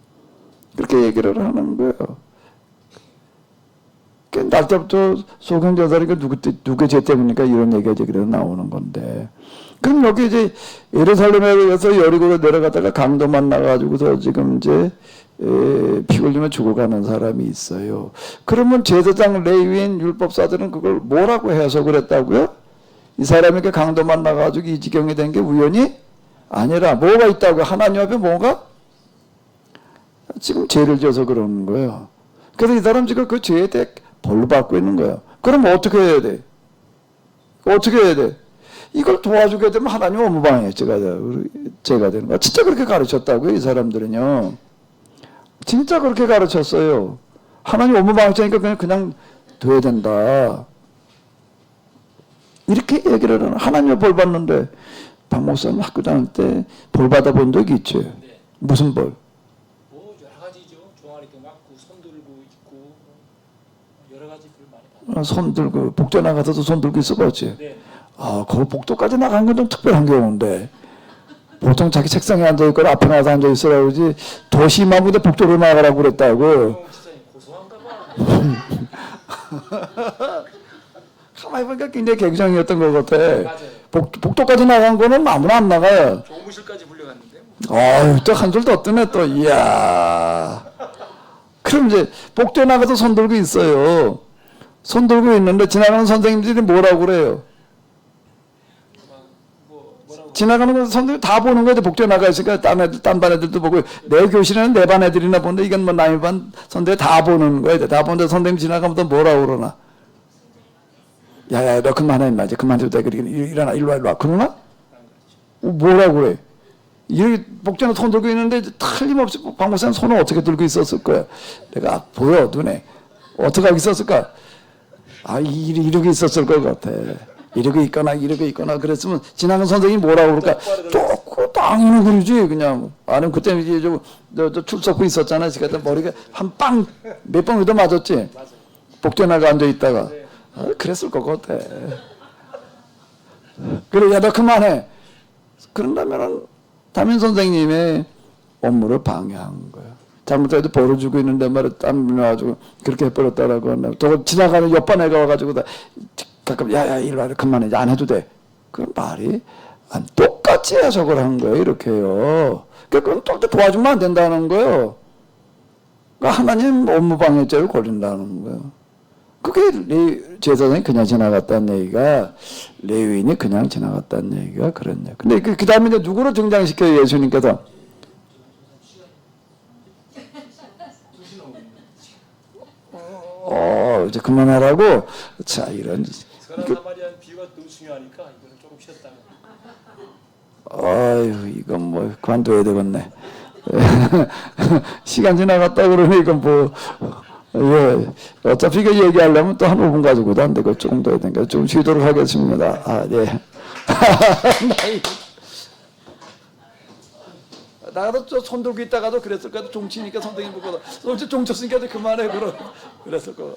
그렇게 얘기를 하는 거예요. 날 때부터 소경제사니까 누구 죄 때문이니까 이런 얘기가 이제 그래서 나오는 건데. 그럼 여기 이제 예루살렘에서 여리고로 내려가다가 강도 만나가지고서 지금 이제 피 흘리면 죽어가는 사람이 있어요. 그러면 제사장, 레위인, 율법사들은 그걸 뭐라고 해석을 했다고요? 이 사람이 그 강도 만나가지고 이 지경이 된 게 우연이 아니라 뭐가 있다고요? 하나님 앞에 뭐가? 지금 죄를 져서 그러는 거예요. 그래서 이 사람 지금 그 죄에 대해 벌로 받고 있는 거예요. 그럼 어떻게 해야 돼? 어떻게 해야 돼? 이걸 도와주게 되면 하나님 업무방해 죄가 되는 거야. 진짜 그렇게 가르쳤다고요, 이 사람들은요. 진짜 그렇게 가르쳤어요. 하나님 업무방해자니까 그냥 돼야 된다. 이렇게 얘기를 하는. 하나님을 벌 받는데 박 목사님 학교 다닐 때 벌 받아본 적이 있죠? 네. 무슨 벌? 뭐 여러 가지죠. 종아리도 맞고 손 들고 있고 여러 가지 불 많이 받아요. 손 들고 복도 나가서도 손 들고 있어봤지. 네. 아, 그 복도까지 나간 건 좀 특별한 경우인데 보통 자기 책상에 앉아 있거나 앞에 나가서 앉아 있으라 그러지 더 심한 분데 복도로 나가라고 그랬다고. 목사님 고소한가 봐. 가만히 보니까 굉장히 개구장이었던 것 같아. 맞아요. 복도까지 나간 거는 아무나 안 나가요. 조무실까지 불려갔는데. 아유, 또 한 줄 더 뜨네 또. 이야. 그럼 이제 복도에 나가서 손 들고 있어요. 손 들고 있는데 지나가는 선생님들이 뭐라고 그래요? 지나가는 건 선생님이 다 보는 거죠. 복도에 나가 있으니까 딴 반 애들도 보고 내 교실에는 내 반 애들이나 보는데 이건 뭐 남의 반 선생님이 다 보는 거예요. 다 보는데 선생님 지나가면 또 뭐라고 그러나? 야야 너 그만해 임마 이제 그만 좀 돼. 일어나 일로 와 그러나? 뭐라고 그래? 이 복도에 손 들고 있는데 틀림없이 박 목사님 손을 어떻게 들고 있었을 거야. 내가 보여 눈에. 어떻게 하고 있었을까? 아 이러고 있었을 것 같아. 이러고 있거나 그랬으면 지나간 선생님이 뭐라고 그럴까? 조금 땅이는 그러지 그냥. 아니면 그때 이제 저 출석부 있었잖아. 그때 머리가 한 빵 몇 번 더 맞았지. 복도에 나가 앉아 있다가 그랬을 것 같아. 그래 야 너 그만해. 그런다면은 담임 선생님의 업무를 방해한 거야. 잘못해도 벌을 주고 있는데 말이야 땀 나가지고 그렇게 해버렸다라고 한다. 또 지나가는 옆반 애가 와가지고 가끔 야야 이리 와 그만해 안 해도 돼. 그런 말이 안 똑같이 해석을 한 거예요. 이렇게요. 그건 또 도와주면 안 된다는 거예요. 그러니까 하나님 업무방해죄를 걸린다는 거예요. 그게 제사장이 그냥 지나갔다는 얘기가 레위인이 그냥 지나갔다는 얘기가 그랬네요. 근데 그 다음에 이제 누구를 등장시켜요 예수님께서? 이제 그만하라고. 자 이런. 사마리아 비유가 너무 중요하니까 이거는 조금 쉬었다가. 아유 이건 뭐 그만둬야 되겠네. 시간 지나갔다 그러니 이건 뭐 예, 어차피 이거 얘기하려면 또 한 5분 가지고도 안 되고 조금 더 해야 되니까 좀 쉬도록 하겠습니다. 아 네. 나도 손 들고 있다가도 그랬을 거야. 종치니까 선생님 보고 종 쳤으니까 그만해 그랬을 거.